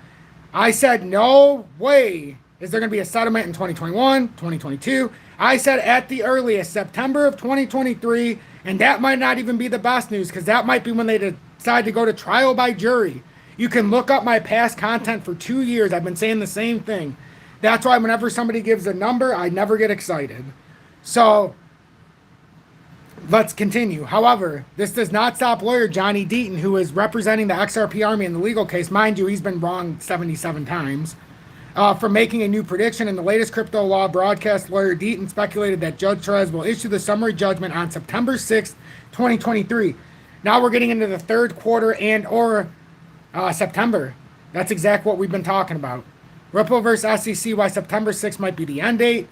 I said, no way is there going to be a settlement in 2021, 2022? I said at the earliest, September of 2023, and that might not even be the best news because that might be when they decide to go to trial by jury. You can look up my past content for 2 years. I've been saying the same thing. That's why whenever somebody gives a number, I never get excited. So let's continue. However, this does not stop lawyer Johnny Deaton, who is representing the XRP Army in the legal case. Mind you, he's been wrong 77 times. From making a new prediction. In the latest crypto law broadcast, lawyer Deaton speculated that Judge Torres will issue the summary judgment on September 6th, 2023. Now we're getting into the third quarter or September. That's exactly what we've been talking about. Ripple versus SEC, why September 6th might be the end date.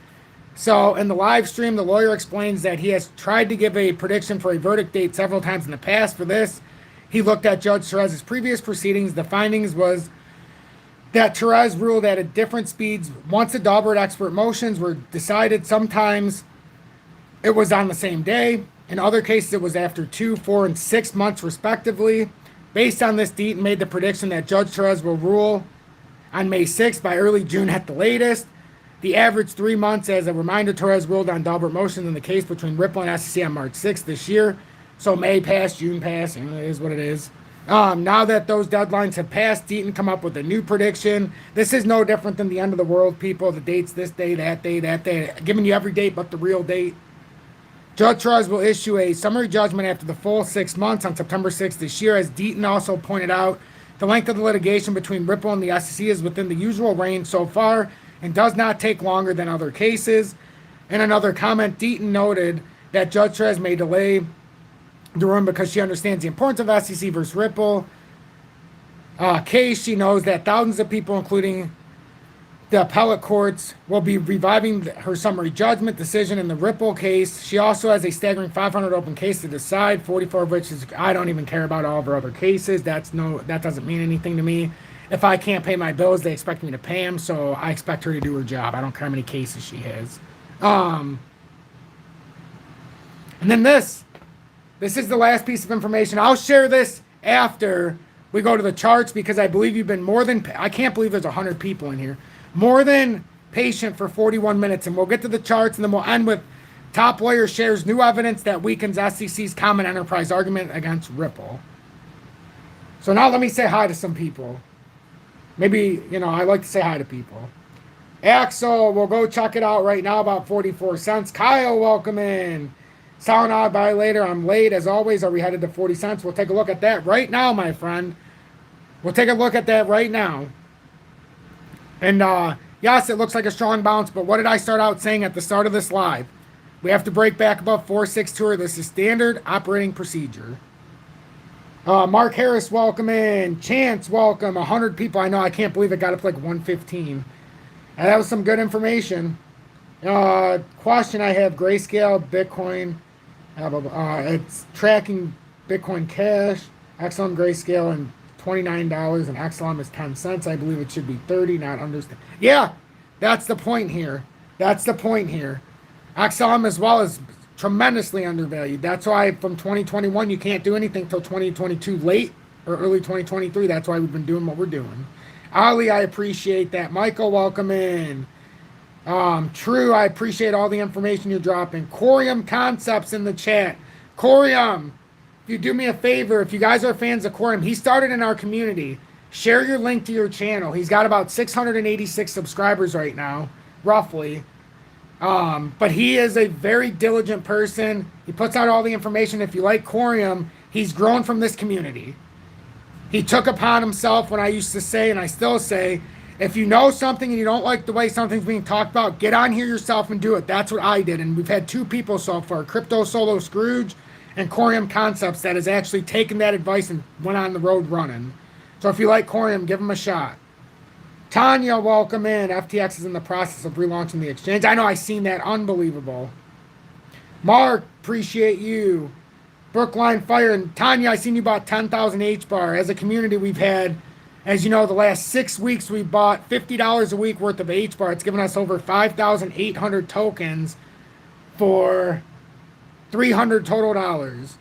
So in the live stream, the lawyer explains that he has tried to give a prediction for a verdict date several times in the past. For this, he looked at Judge Torres' previous proceedings. The findings was that Therese ruled at a different speeds. Once the Daubert expert motions were decided, sometimes it was on the same day. In other cases, it was after 2, 4, and 6 months, respectively. Based on this, Deaton made the prediction that Judge Therese will rule on May 6th, by early June at the latest. The average 3 months. As a reminder, Therese ruled on Daubert motions in the case between Ripple and SEC on March 6th this year. So May passed, June passed, and it is what it is. Now that those deadlines have passed, Deaton come up with a new prediction. This is no different than the end of the world, people. The date's this day, that day, that day. Giving you every date but the real date. Judge Therese will issue a summary judgment after the full 6 months on September 6th this year. As Deaton also pointed out, the length of the litigation between Ripple and the SEC is within the usual range so far and does not take longer than other cases. In another comment, Deaton noted that Judge Therese may delay the ruling because she understands the importance of SEC versus Ripple case. She knows that thousands of people, including the appellate courts, will be reviving her summary judgment decision in the Ripple case. She also has a staggering 500 open cases to decide, 44 of which is, I don't even care about all of her other cases. That doesn't mean anything to me. If I can't pay my bills, they expect me to pay them, so I expect her to do her job. I don't care how many cases she has. And then this is the last piece of information. I'll share this after we go to the charts because I believe you've been more than, I can't believe there's 100 people in here, more than patient for 41 minutes. And we'll get to the charts and then we'll end with top lawyer shares new evidence that weakens SEC's common enterprise argument against Ripple. So now let me say hi to some people. Maybe, I like to say hi to people. Axel, we'll go check it out right now, about 44 cents. Kyle, welcome in. Sound out by later. I'm late as always. Are we headed to 40 cents? We'll take a look at that right now, my friend. We'll take a look at that right now. And yes, it looks like a strong bounce, but what did I start out saying at the start of this live? We have to break back above 462. This is standard operating procedure. Mark Harris, welcome in. Chance, welcome. 100 people. I know. I can't believe it got up like 115. And that was some good information. Question I have: Grayscale, Bitcoin. It's tracking Bitcoin Cash, XLM Grayscale, and $29, and XLM is 10 cents. I believe it should be 30. Not understand. Yeah, that's the point here. XLM as well is tremendously undervalued. That's why from 2021 you can't do anything till 2022 late or early 2023. That's why we've been doing what we're doing. Ali, I appreciate that. Michael, welcome in. True, I appreciate all the information you're dropping. Corium Concepts in the chat. Corium, if you do me a favor, if you guys are fans of Corium, he started in our community. Share your link to your channel. He's got about 686 subscribers right now, roughly. But he is a very diligent person. He puts out all the information. If you like Corium, he's grown from this community. He took upon himself when I used to say, and I still say, if you know something and you don't like the way something's being talked about, get on here yourself and do it. That's what I did. And we've had 2 people so far, Crypto Solo Scrooge and Corium Concepts, that has actually taken that advice and went on the road running. So if you like Corium, give him a shot. Tanya, welcome in. FTX is in the process of relaunching the exchange. I know, I've seen that. Unbelievable. Mark, appreciate you. Brookline Fire. And Tanya, I seen you bought 10,000 H-bar. As a community, we've had, as you know, the last 6 weeks, we bought $50 a week worth of H-bar. It's given us over 5,800 tokens for $300 total dollars.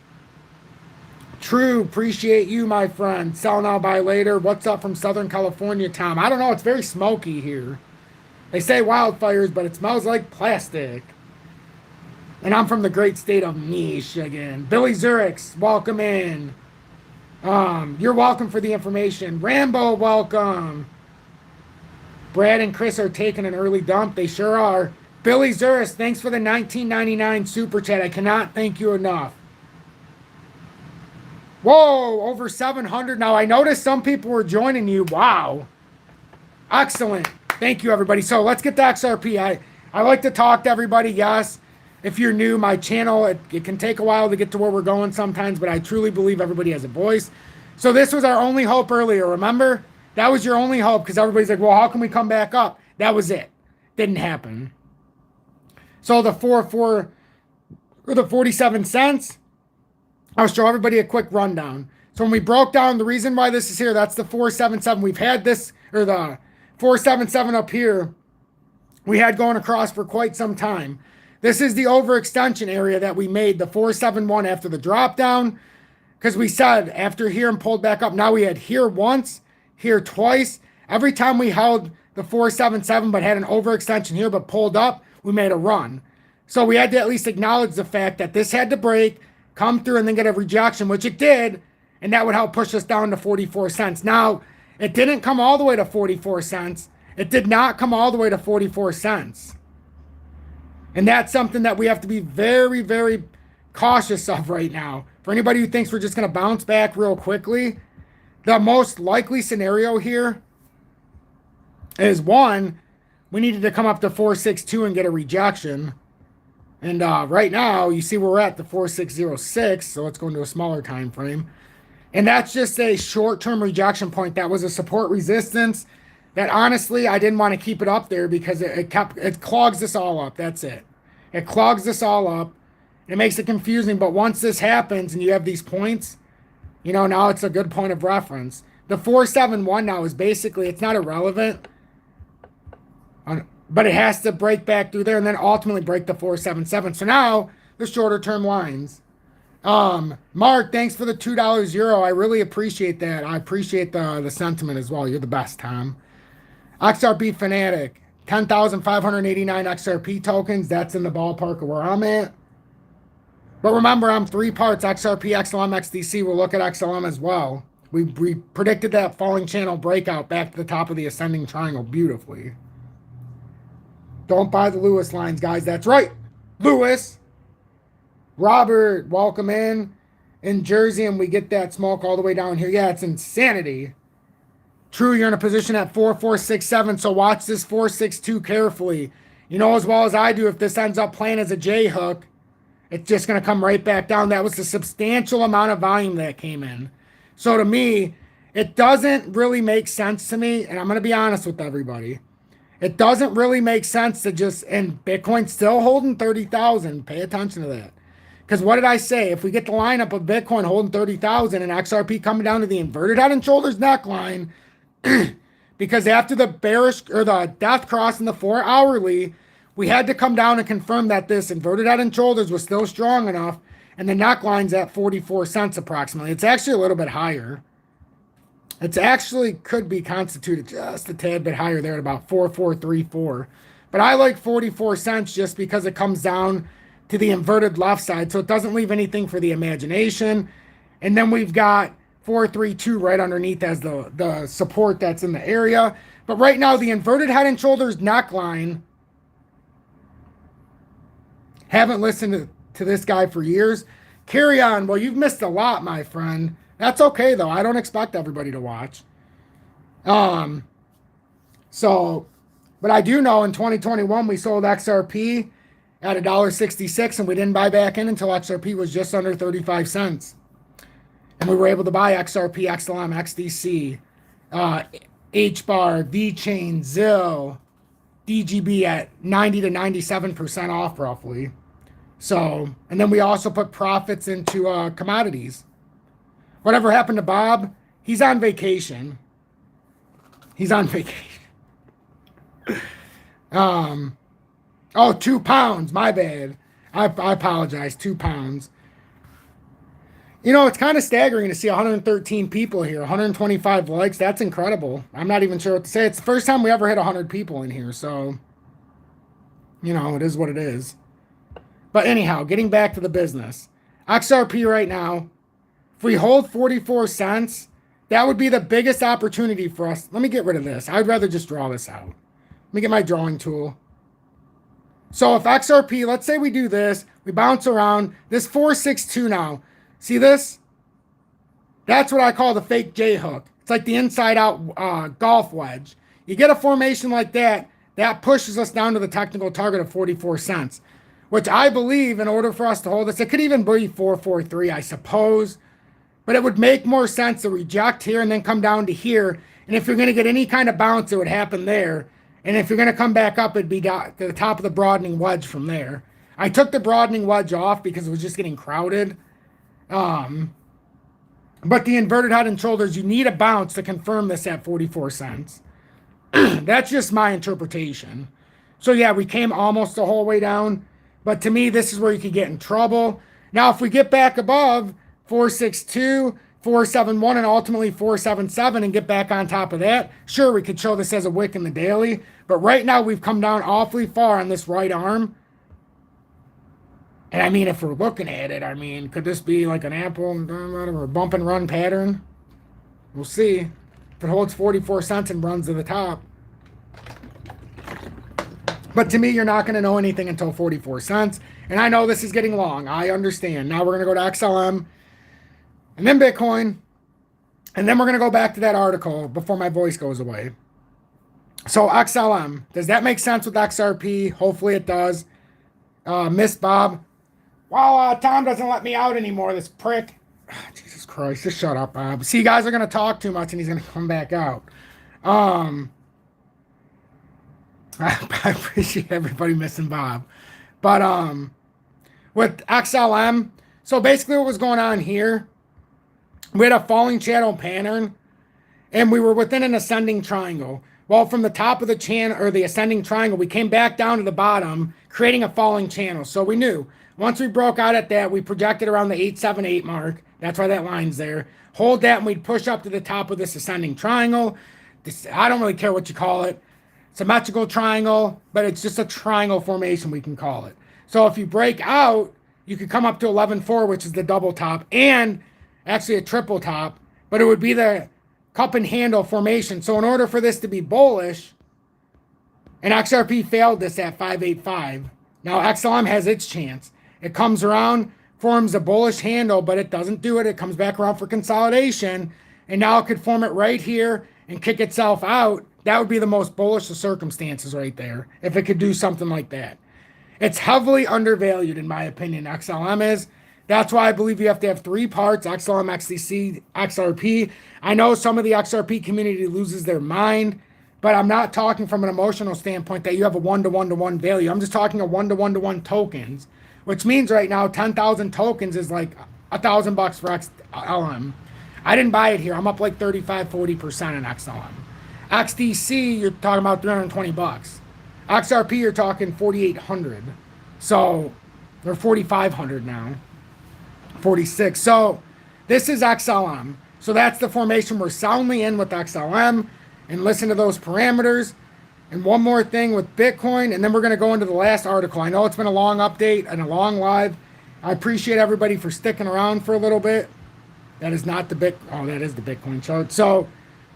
True, appreciate you, my friend. Sell now, buy later. What's up from Southern California, Tom? I don't know. It's very smoky here. They say wildfires, but it smells like plastic. And I'm from the great state of Michigan. Billy Zurichs, welcome in. You're welcome for the information. Rambo, welcome. Brad and Chris are taking an early dump. They sure are. Billy Zurichs, thanks for the $19.99 super chat. I cannot thank you enough. Whoa, over 700. Now, I noticed some people were joining you. Wow. Excellent. Thank you, everybody. So let's get to XRP. I like to talk to everybody. Yes, if you're new, my channel, it can take a while to get to where we're going sometimes, but I truly believe everybody has a voice. So this was our only hope earlier, remember? That was your only hope because everybody's like, well, how can we come back up? That was it. Didn't happen. So the 47 cents, I'll show everybody a quick rundown. So when we broke down the reason why this is here, that's the 477. We've had this or the 477 up here, we had going across for quite some time. This is the overextension area that we made, the 471 after the drop down, because we said after here and pulled back up, now we had here once, here twice. Every time we held the 477 but had an overextension here but pulled up, we made a run. So we had to at least acknowledge the fact that this had to break, come through, and then get a rejection, which it did, and that would help push us down to 44 cents. Now, it didn't come all the way to 44 cents. It did not come all the way to 44 cents. And that's something that we have to be very, very cautious of right now. For anybody who thinks we're just going to bounce back real quickly, the most likely scenario here is, one, we needed to come up to 462 and get a rejection. And right now, you see where we're at, the 4606, so let's go into a smaller time frame. And that's just a short-term rejection point. That was a support resistance that honestly, I didn't want to keep it up there because it clogs this all up. That's it. It clogs this all up. It makes it confusing, but once this happens and you have these points, you know, now it's a good point of reference. The 471 now is basically, it's not irrelevant, but it has to break back through there and then ultimately break the 477. So now the shorter term lines. Mark, thanks for the $2 euro. I really appreciate that. I appreciate the sentiment as well. You're the best, Tom. XRP Fanatic, 10,589 XRP tokens. That's in the ballpark of where I'm at. But remember, I'm 3 parts XRP, XLM, XDC. We'll look at XLM as well. We predicted that falling channel breakout back to the top of the ascending triangle beautifully. Don't buy the Lewis lines, guys. That's right. Lewis. Robert, welcome in Jersey, and we get that smoke all the way down here. Yeah, it's insanity. True, you're in a position at 4467, so watch this 462 carefully. You know as well as I do, if this ends up playing as a J hook, it's just going to come right back down. That was a substantial amount of volume that came in. So to me, it doesn't really make sense to me, and I'm going to be honest with everybody. It doesn't really make sense to just, and Bitcoin's still holding 30,000. Pay attention to that. Because what did I say? If we get the lineup of Bitcoin holding 30,000 and XRP coming down to the inverted head and shoulders neckline, because after the bearish or the death cross in the 4 hourly, we had to come down and confirm that this inverted head and shoulders was still strong enough, and the neckline's at 44 cents approximately. It's actually a little bit higher. It's actually could be constituted just a tad bit higher there at about 4434. But I like 44 cents just because it comes down to the inverted left side, so it doesn't leave anything for the imagination. And then we've got 432 right underneath as the support that's in the area. But right now, the inverted head and shoulders neckline, haven't listened to this guy for years. Carry on. Well, you've missed a lot, my friend. That's okay, though. I don't expect everybody to watch. But I do know in 2021, we sold XRP at $1.66, and we didn't buy back in until XRP was just under 35 cents. And we were able to buy XRP, XLM, XDC, HBAR, VChain, ZIL, DGB at 90 to 97% off roughly. So, and then we also put profits into commodities. Whatever happened to Bob? He's on vacation. He's on vacation. Oh, 2 pounds. My bad. I apologize. 2 pounds. You know, it's kind of staggering to see 113 people here, 125 likes. That's incredible. I'm not even sure what to say. It's the first time we ever hit 100 people in here. So, you know, it is what it is. But anyhow, getting back to the business. XRP right now, if we hold 44 cents, that would be the biggest opportunity for us. Let me get rid of this. I'd rather just draw this out. Let me get my drawing tool. So if XRP, let's say we do this, we bounce around, this 462 now. See this? That's what I call the fake J hook. It's like the inside out golf wedge. You get a formation like that, that pushes us down to the technical target of 44 cents, which I believe in order for us to hold this, it could even be 443, I suppose. But it would make more sense to reject here and then come down to here. And if you're going to get any kind of bounce, it would happen there. And if you're going to come back up, it'd be to the top of the broadening wedge from there. I took the broadening wedge off because it was just getting crowded. But the inverted head and shoulders, you need a bounce to confirm this at 44 cents. That's just my interpretation. So yeah, we came almost the whole way down, but to me, this is where you could get in trouble. Now, if we get back above 462, 471, and ultimately 477 and get back on top of that, sure, we could show this as a wick in the daily, but right now we've come down awfully far on this right arm. And I mean, if we're looking at it, I mean, could this be like an apple or a bump and run pattern? We'll see. If it holds 44 cents and runs to the top. But to me, you're not going to know anything until 44 cents. And I know this is getting long. I understand. Now we're going to go to XLM and then Bitcoin. And then we're going to go back to that article before my voice goes away. So XLM, does that make sense with XRP? Hopefully it does. Miss Bob. Well, Tom doesn't let me out anymore, this prick. Jesus Christ, just shut up, Bob. See, you guys are going to talk too much and he's going to come back out. I appreciate everybody missing Bob. But with XLM, so basically what was going on here, we had a falling channel pattern and we were within an ascending triangle. Well, from the top of the channel or the ascending triangle, we came back down to the bottom, creating a falling channel. So we knew once we broke out at that, we projected around the 878 mark. That's why that line's there. Hold that and we'd push up to the top of this ascending triangle. This, I don't really care what you call it. Symmetrical triangle, but it's just a triangle formation, we can call it. So if you break out, you could come up to 11.4, which is the double top, and actually a triple top, but it would be the cup and handle formation. So in order for this to be bullish, and XRP failed this at 585. Now XLM has its chance. It comes around, forms a bullish handle, but it doesn't do it. It comes back around for consolidation, and now it could form it right here and kick itself out. That would be the most bullish of circumstances right there, if it could do something like that. It's heavily undervalued, in my opinion, XLM is. That's why I believe you have to have three parts, XLM, XDC, XRP. I know some of the XRP community loses their mind, but I'm not talking from an emotional standpoint that you have a 1-to-1-to-1 value. I'm just talking a 1-to-1-to-1 tokens, which means right now 10,000 tokens is like $1,000 for XLM. I didn't buy it here. I'm up like 35-40% in XLM. XDC, you're talking about $320. XRP, you're talking 4,800. So they're 4,500 now. 46. So this is XLM. So that's the formation we're soundly in with XLM. And listen to those parameters. And one more thing with Bitcoin, and then we're going to go into the last article. I know it's been a long update and a long live. I appreciate everybody for sticking around for a little bit. That is not the oh, that is the Bitcoin chart. So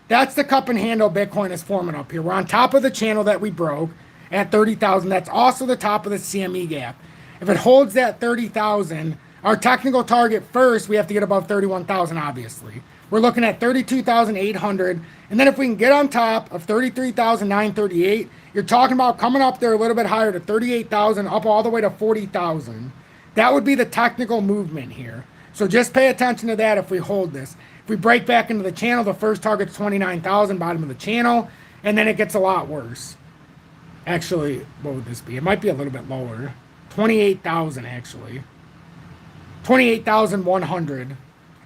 that's the cup and handle Bitcoin is forming up here. We're on top of the channel that we broke at 30,000. That's also the top of the CME gap. If it holds that 30,000, our technical target first, we have to get above 31,000, obviously. We're looking at 32,800. And then if we can get on top of 33,938, you're talking about coming up there a little bit higher to 38,000, up all the way to 40,000. That would be the technical movement here. So just pay attention to that if we hold this. If we break back into the channel, the first target's 29,000, bottom of the channel, and then it gets a lot worse. Actually, what would this be? It might be a little bit lower. 28,000, actually. 28,100.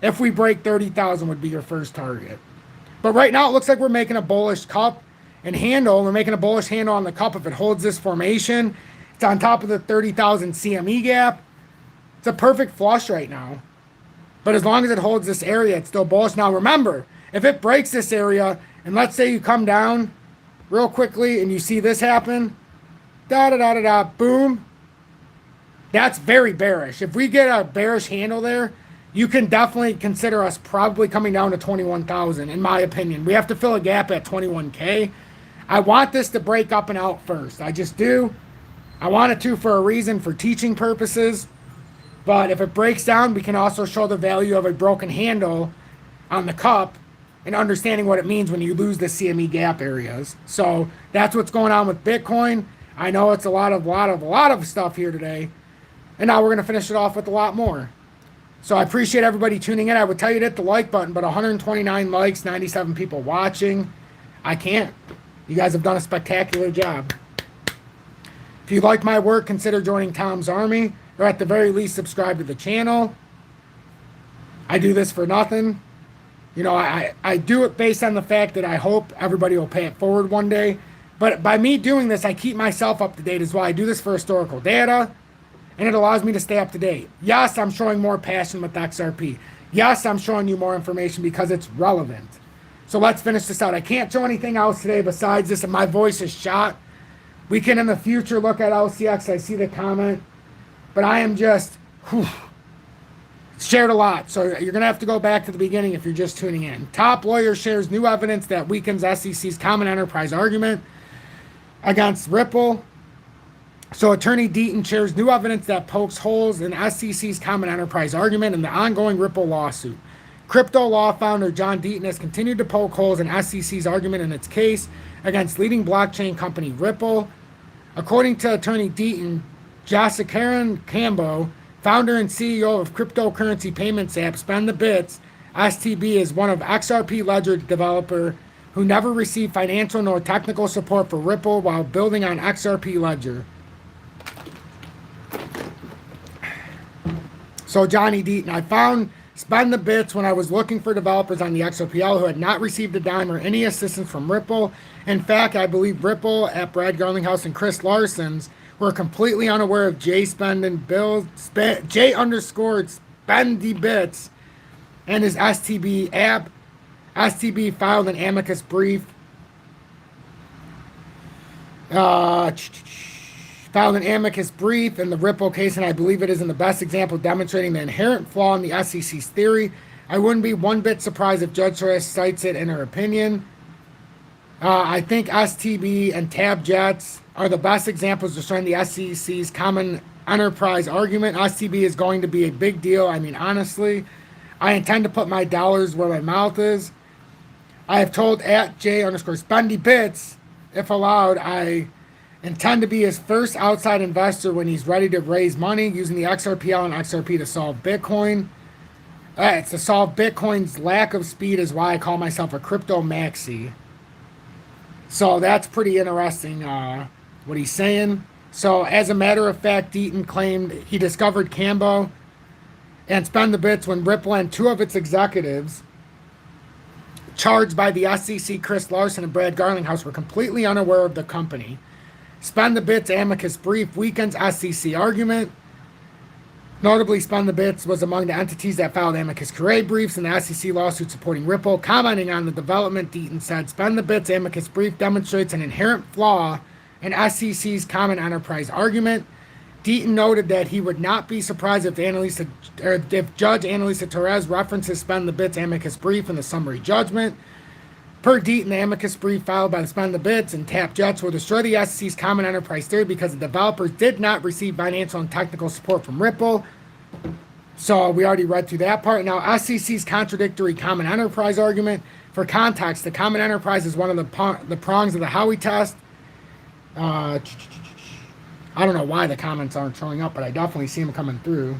If we break 30,000 would be your first target. But right now, it looks like we're making a bullish cup and handle. We're making a bullish handle on the cup if it holds this formation. It's on top of the 30,000 CME gap. It's a perfect flush right now. But as long as it holds this area, it's still bullish. Now remember, if it breaks this area, and let's say you come down real quickly and you see this happen, boom, that's very bearish. If we get a bearish handle there, you can definitely consider us probably coming down to 21,000, in my opinion. We have to fill a gap at 21K. I want this to break up and out first. I just do. I want it to for a reason, for teaching purposes. But if it breaks down, we can also show the value of a broken handle on the cup and understanding what it means when you lose the CME gap areas. So that's what's going on with Bitcoin. I know it's a lot of stuff here today. And now we're going to finish it off with a lot more. So I appreciate everybody tuning in. I would tell you to hit the like button, but 129 likes, 97 people watching. I can't. You guys have done a spectacular job. If you like my work, consider joining Tom's Army, or at the very least, subscribe to the channel. I do this for nothing. You know, I do it based on the fact that I hope everybody will pay it forward one day. But by me doing this, I keep myself up to date as well. I do this for historical data, and it allows me to stay up to date. Yes, I'm showing more passion with XRP. Yes, I'm showing you more information because it's relevant. So let's finish this out. I can't show anything else today besides this, and my voice is shot. We can in the future look at LCX. I see the comment. But I am just, shared a lot. So you're going to have to go back to the beginning if you're just tuning in. Top lawyer shares new evidence that weakens SEC's common enterprise argument against Ripple. So attorney Deaton shares new evidence that pokes holes in SEC's common enterprise argument in the ongoing Ripple lawsuit. Crypto law founder John Deaton has continued to poke holes in SEC's argument in its case against leading blockchain company Ripple. According to attorney Deaton, Jacikaran Cambo, founder and CEO of cryptocurrency payments app Spend the Bits, STB is one of XRP ledger developer who never received financial nor technical support for Ripple while building on XRP ledger. So Johnny Deaton, I found Spend the Bits when I was looking for developers on the XRPL who had not received a dime or any assistance from Ripple. In fact, I believe Ripple at Brad Garlinghouse and Chris Larson's were completely unaware of J underscored Spendy Bits and his STB app. STB filed an amicus brief. Filed an amicus brief in the Ripple case, and I believe it is in the best example demonstrating the inherent flaw in the SEC's theory. I wouldn't be one bit surprised if Judge Torres cites it in her opinion. I think STB and TabJets are the best examples of showing the SEC's common enterprise argument. STB is going to be a big deal. I mean, honestly, I intend to put my dollars where my mouth is. I have told at J underscore Spendy Bits, if allowed, I intend to be his first outside investor when he's ready to raise money using the XRPL and XRP to solve Bitcoin. It's to solve Bitcoin's lack of speed is why I call myself a crypto maxi. So that's pretty interesting what he's saying. So as a matter of fact, Deaton claimed he discovered Cambo and Spend the Bits when Ripple and two of its executives charged by the SEC, Chris Larson and Brad Garlinghouse, were completely unaware of the company. Spend the Bits amicus brief weekends SEC argument. Notably, Spend the Bits was among the entities that filed amicus curiae briefs in the SEC lawsuit supporting Ripple. Commenting on the development, Deaton said, Spend the Bits amicus brief demonstrates an inherent flaw in SEC's common enterprise argument. Deaton noted that he would not be surprised if Judge Annalisa Torres references Spend the Bits amicus brief in the summary judgment. Per Deaton, the amicus brief filed by the Spend the Bits and TabJets will destroy the SEC's common enterprise theory because the developers did not receive financial and technical support from Ripple. So we already read through that part. Now, SEC's contradictory common enterprise argument. For context, the common enterprise is one of the prongs of the Howey test. I don't know why the comments aren't showing up, but I definitely see them coming through.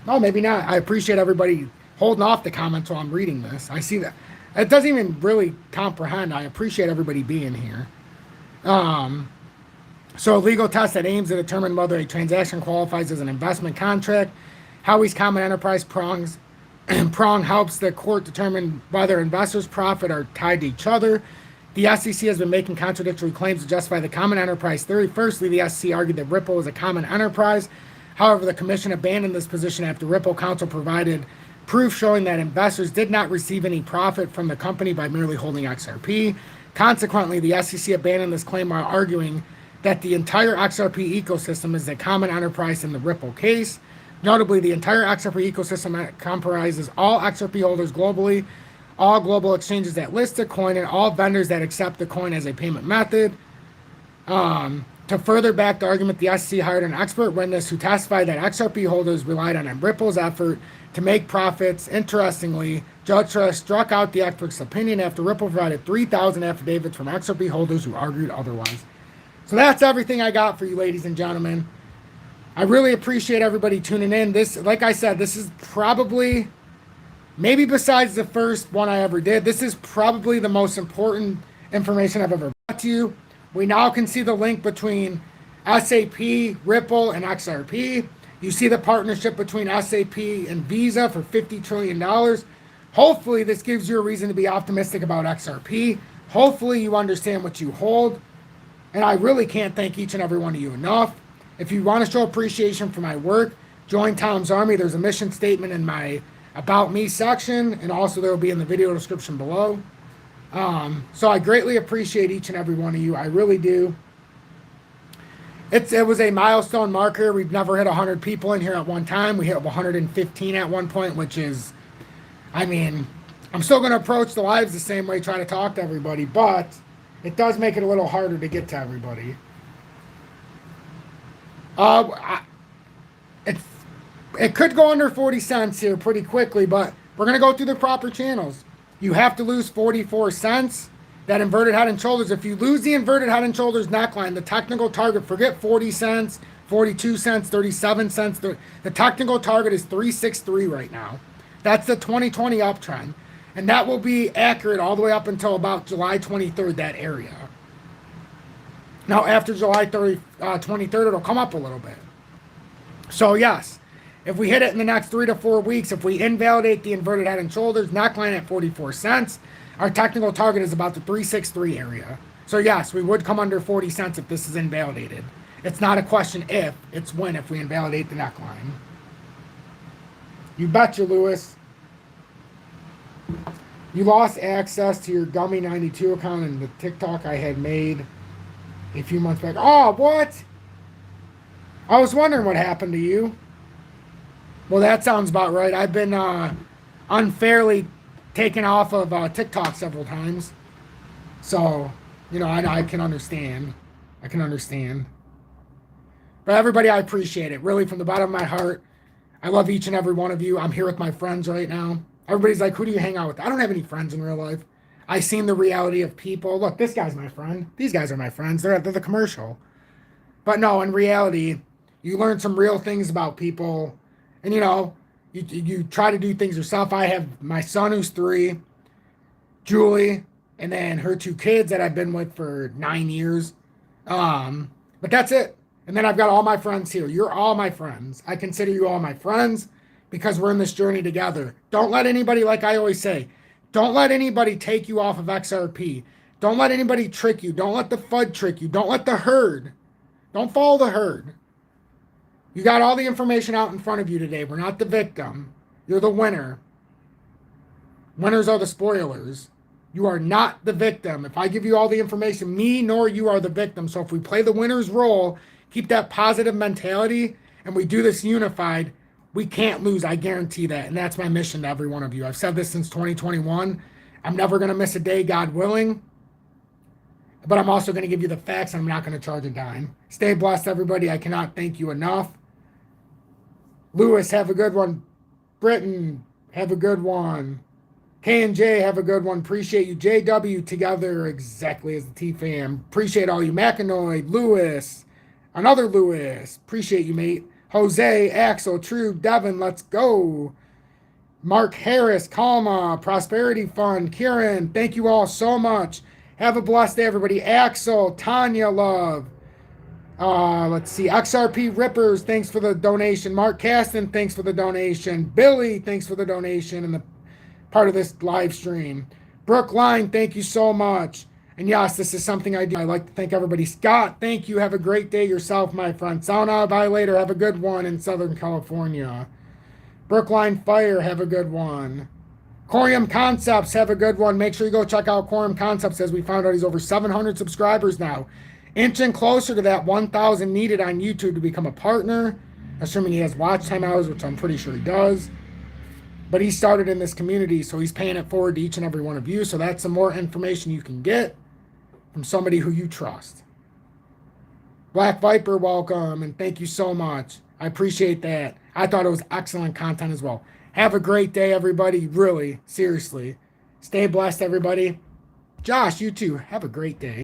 Oh, maybe not. I appreciate everybody holding off the comments while I'm reading this. I see that. It doesn't even really comprehend. I appreciate everybody being here. So a legal test that aims to determine whether a transaction qualifies as an investment contract. Howey's common enterprise prong helps the court determine whether investors' profit are tied to each other. The SEC has been making contradictory claims to justify the common enterprise theory. Firstly, the SEC argued that Ripple is a common enterprise. However, the commission abandoned this position after Ripple counsel provided proof showing that investors did not receive any profit from the company by merely holding XRP. Consequently, the SEC abandoned this claim while arguing that the entire XRP ecosystem is a common enterprise in the Ripple case. Notably, the entire XRP ecosystem comprises all XRP holders globally, all global exchanges that list the coin, and all vendors that accept the coin as a payment method. To further back the argument, the SEC hired an expert witness who testified that XRP holders relied on Ripple's effort to make profits. Interestingly, Judge Torres struck out the expert's opinion after Ripple provided 3,000 affidavits from XRP holders who argued otherwise. So that's everything I got for you, ladies and gentlemen. I really appreciate everybody tuning in. This, like I said, this is probably, maybe besides the first one I ever did, this is probably the most important information I've ever brought to you. We now can see the link between SAP, Ripple, and XRP. You see the partnership between SAP and Visa for $50 trillion. Hopefully this gives you a reason to be optimistic about XRP. Hopefully you understand what you hold. And I really can't thank each and every one of you enough. If you want to show appreciation for my work, join Tom's Army. There's a mission statement in my About Me section, and also there will be in the video description below. So I greatly appreciate each and every one of you. I really do. It was a milestone marker. We've never hit 100 people in here at one time. We hit 115 at one point, which is, I mean, I'm still going to approach the lives the same way, try to talk to everybody, but it does make it a little harder to get to everybody. It could go under 40 cents here pretty quickly, but we're going to go through the proper channels. You have to lose 44 cents. That inverted head and shoulders, if you lose the inverted head and shoulders neckline, the technical target, forget 40 cents, 42 cents, 37 cents. The technical target is 363 right now. That's the 2020 uptrend. And that will be accurate all the way up until about July 23rd, that area. Now, after July 23rd, it'll come up a little bit. So, yes, if we hit it in the next 3 to 4 weeks, if we invalidate the inverted head and shoulders neckline at 44 cents, our technical target is about the 363 area. So, yes, we would come under 40 cents if this is invalidated. It's not a question if, it's when if we invalidate the neckline. You betcha, Lewis. You lost access to your Gummy92 account and the TikTok I had made a few months back. Oh, what? I was wondering what happened to you. Well, that sounds about right. I've been unfairly taken off of TikTok several times. So, you know, I can understand. I can understand. But everybody, I appreciate it. Really, from the bottom of my heart. I love each and every one of you. I'm here with my friends right now. Everybody's like, who do you hang out with? I don't have any friends in real life. I've seen the reality of people. Look, this guy's my friend. These guys are my friends. They're the commercial. But no, in reality, you learn some real things about people. And, you know, you try to do things yourself. I have my son who's 3, Julie, and then her 2 kids that I've been with for 9 years. But that's it. And then I've got all my friends here. You're all my friends. I consider you all my friends because we're in this journey together. Don't let anybody, like I always say, don't let anybody take you off of XRP. Don't let anybody trick you. Don't let the FUD trick you. Don't let the herd. Don't follow the herd. You got all the information out in front of you today. We're not the victim. You're the winner. Winners are the spoilers. You are not the victim. If I give you all the information, me nor you are the victim. So if we play the winner's role, keep that positive mentality, and we do this unified, we can't lose. I guarantee that. And that's my mission to every one of you. I've said this since 2021. I'm never going to miss a day, God willing. But I'm also going to give you the facts, and I'm not going to charge a dime. Stay blessed, everybody. I cannot thank you enough. Lewis, have a good one. Britton, have a good one. K&J, have a good one. Appreciate you. JW, together exactly as the TFAM. Appreciate all you. McAnoy, Lewis, another Lewis. Appreciate you, mate. Jose, Axel, True, Devin, let's go. Mark Harris, Calma, Prosperity Fund, Kieran, thank you all so much. Have a blessed day, everybody. Axel, Tanya, love. Let's see. XRP Rippers, thanks for the donation. Mark Caston, thanks for the donation. Billy, thanks for the donation and the part of this live stream. Brooke Line, thank you so much. And yes, this is something I do. I'd like to thank everybody. Scott, thank you. Have a great day yourself, my friend. Sound out by later. Have a good one in Southern California. Brookline Fire, have a good one. Corium Concepts, have a good one. Make sure you go check out Corium Concepts, as we found out he's over 700 subscribers now. Inching closer to that 1,000 needed on YouTube to become a partner, assuming he has watch time hours, which I'm pretty sure he does. But he started in this community, so he's paying it forward to each and every one of you. So that's some more information you can get from somebody who you trust. Black Viper, welcome, and thank you so much. I appreciate that. I thought it was excellent content as well. Have a great day, everybody. Really, seriously. Stay blessed, everybody. Josh, you too. Have a great day.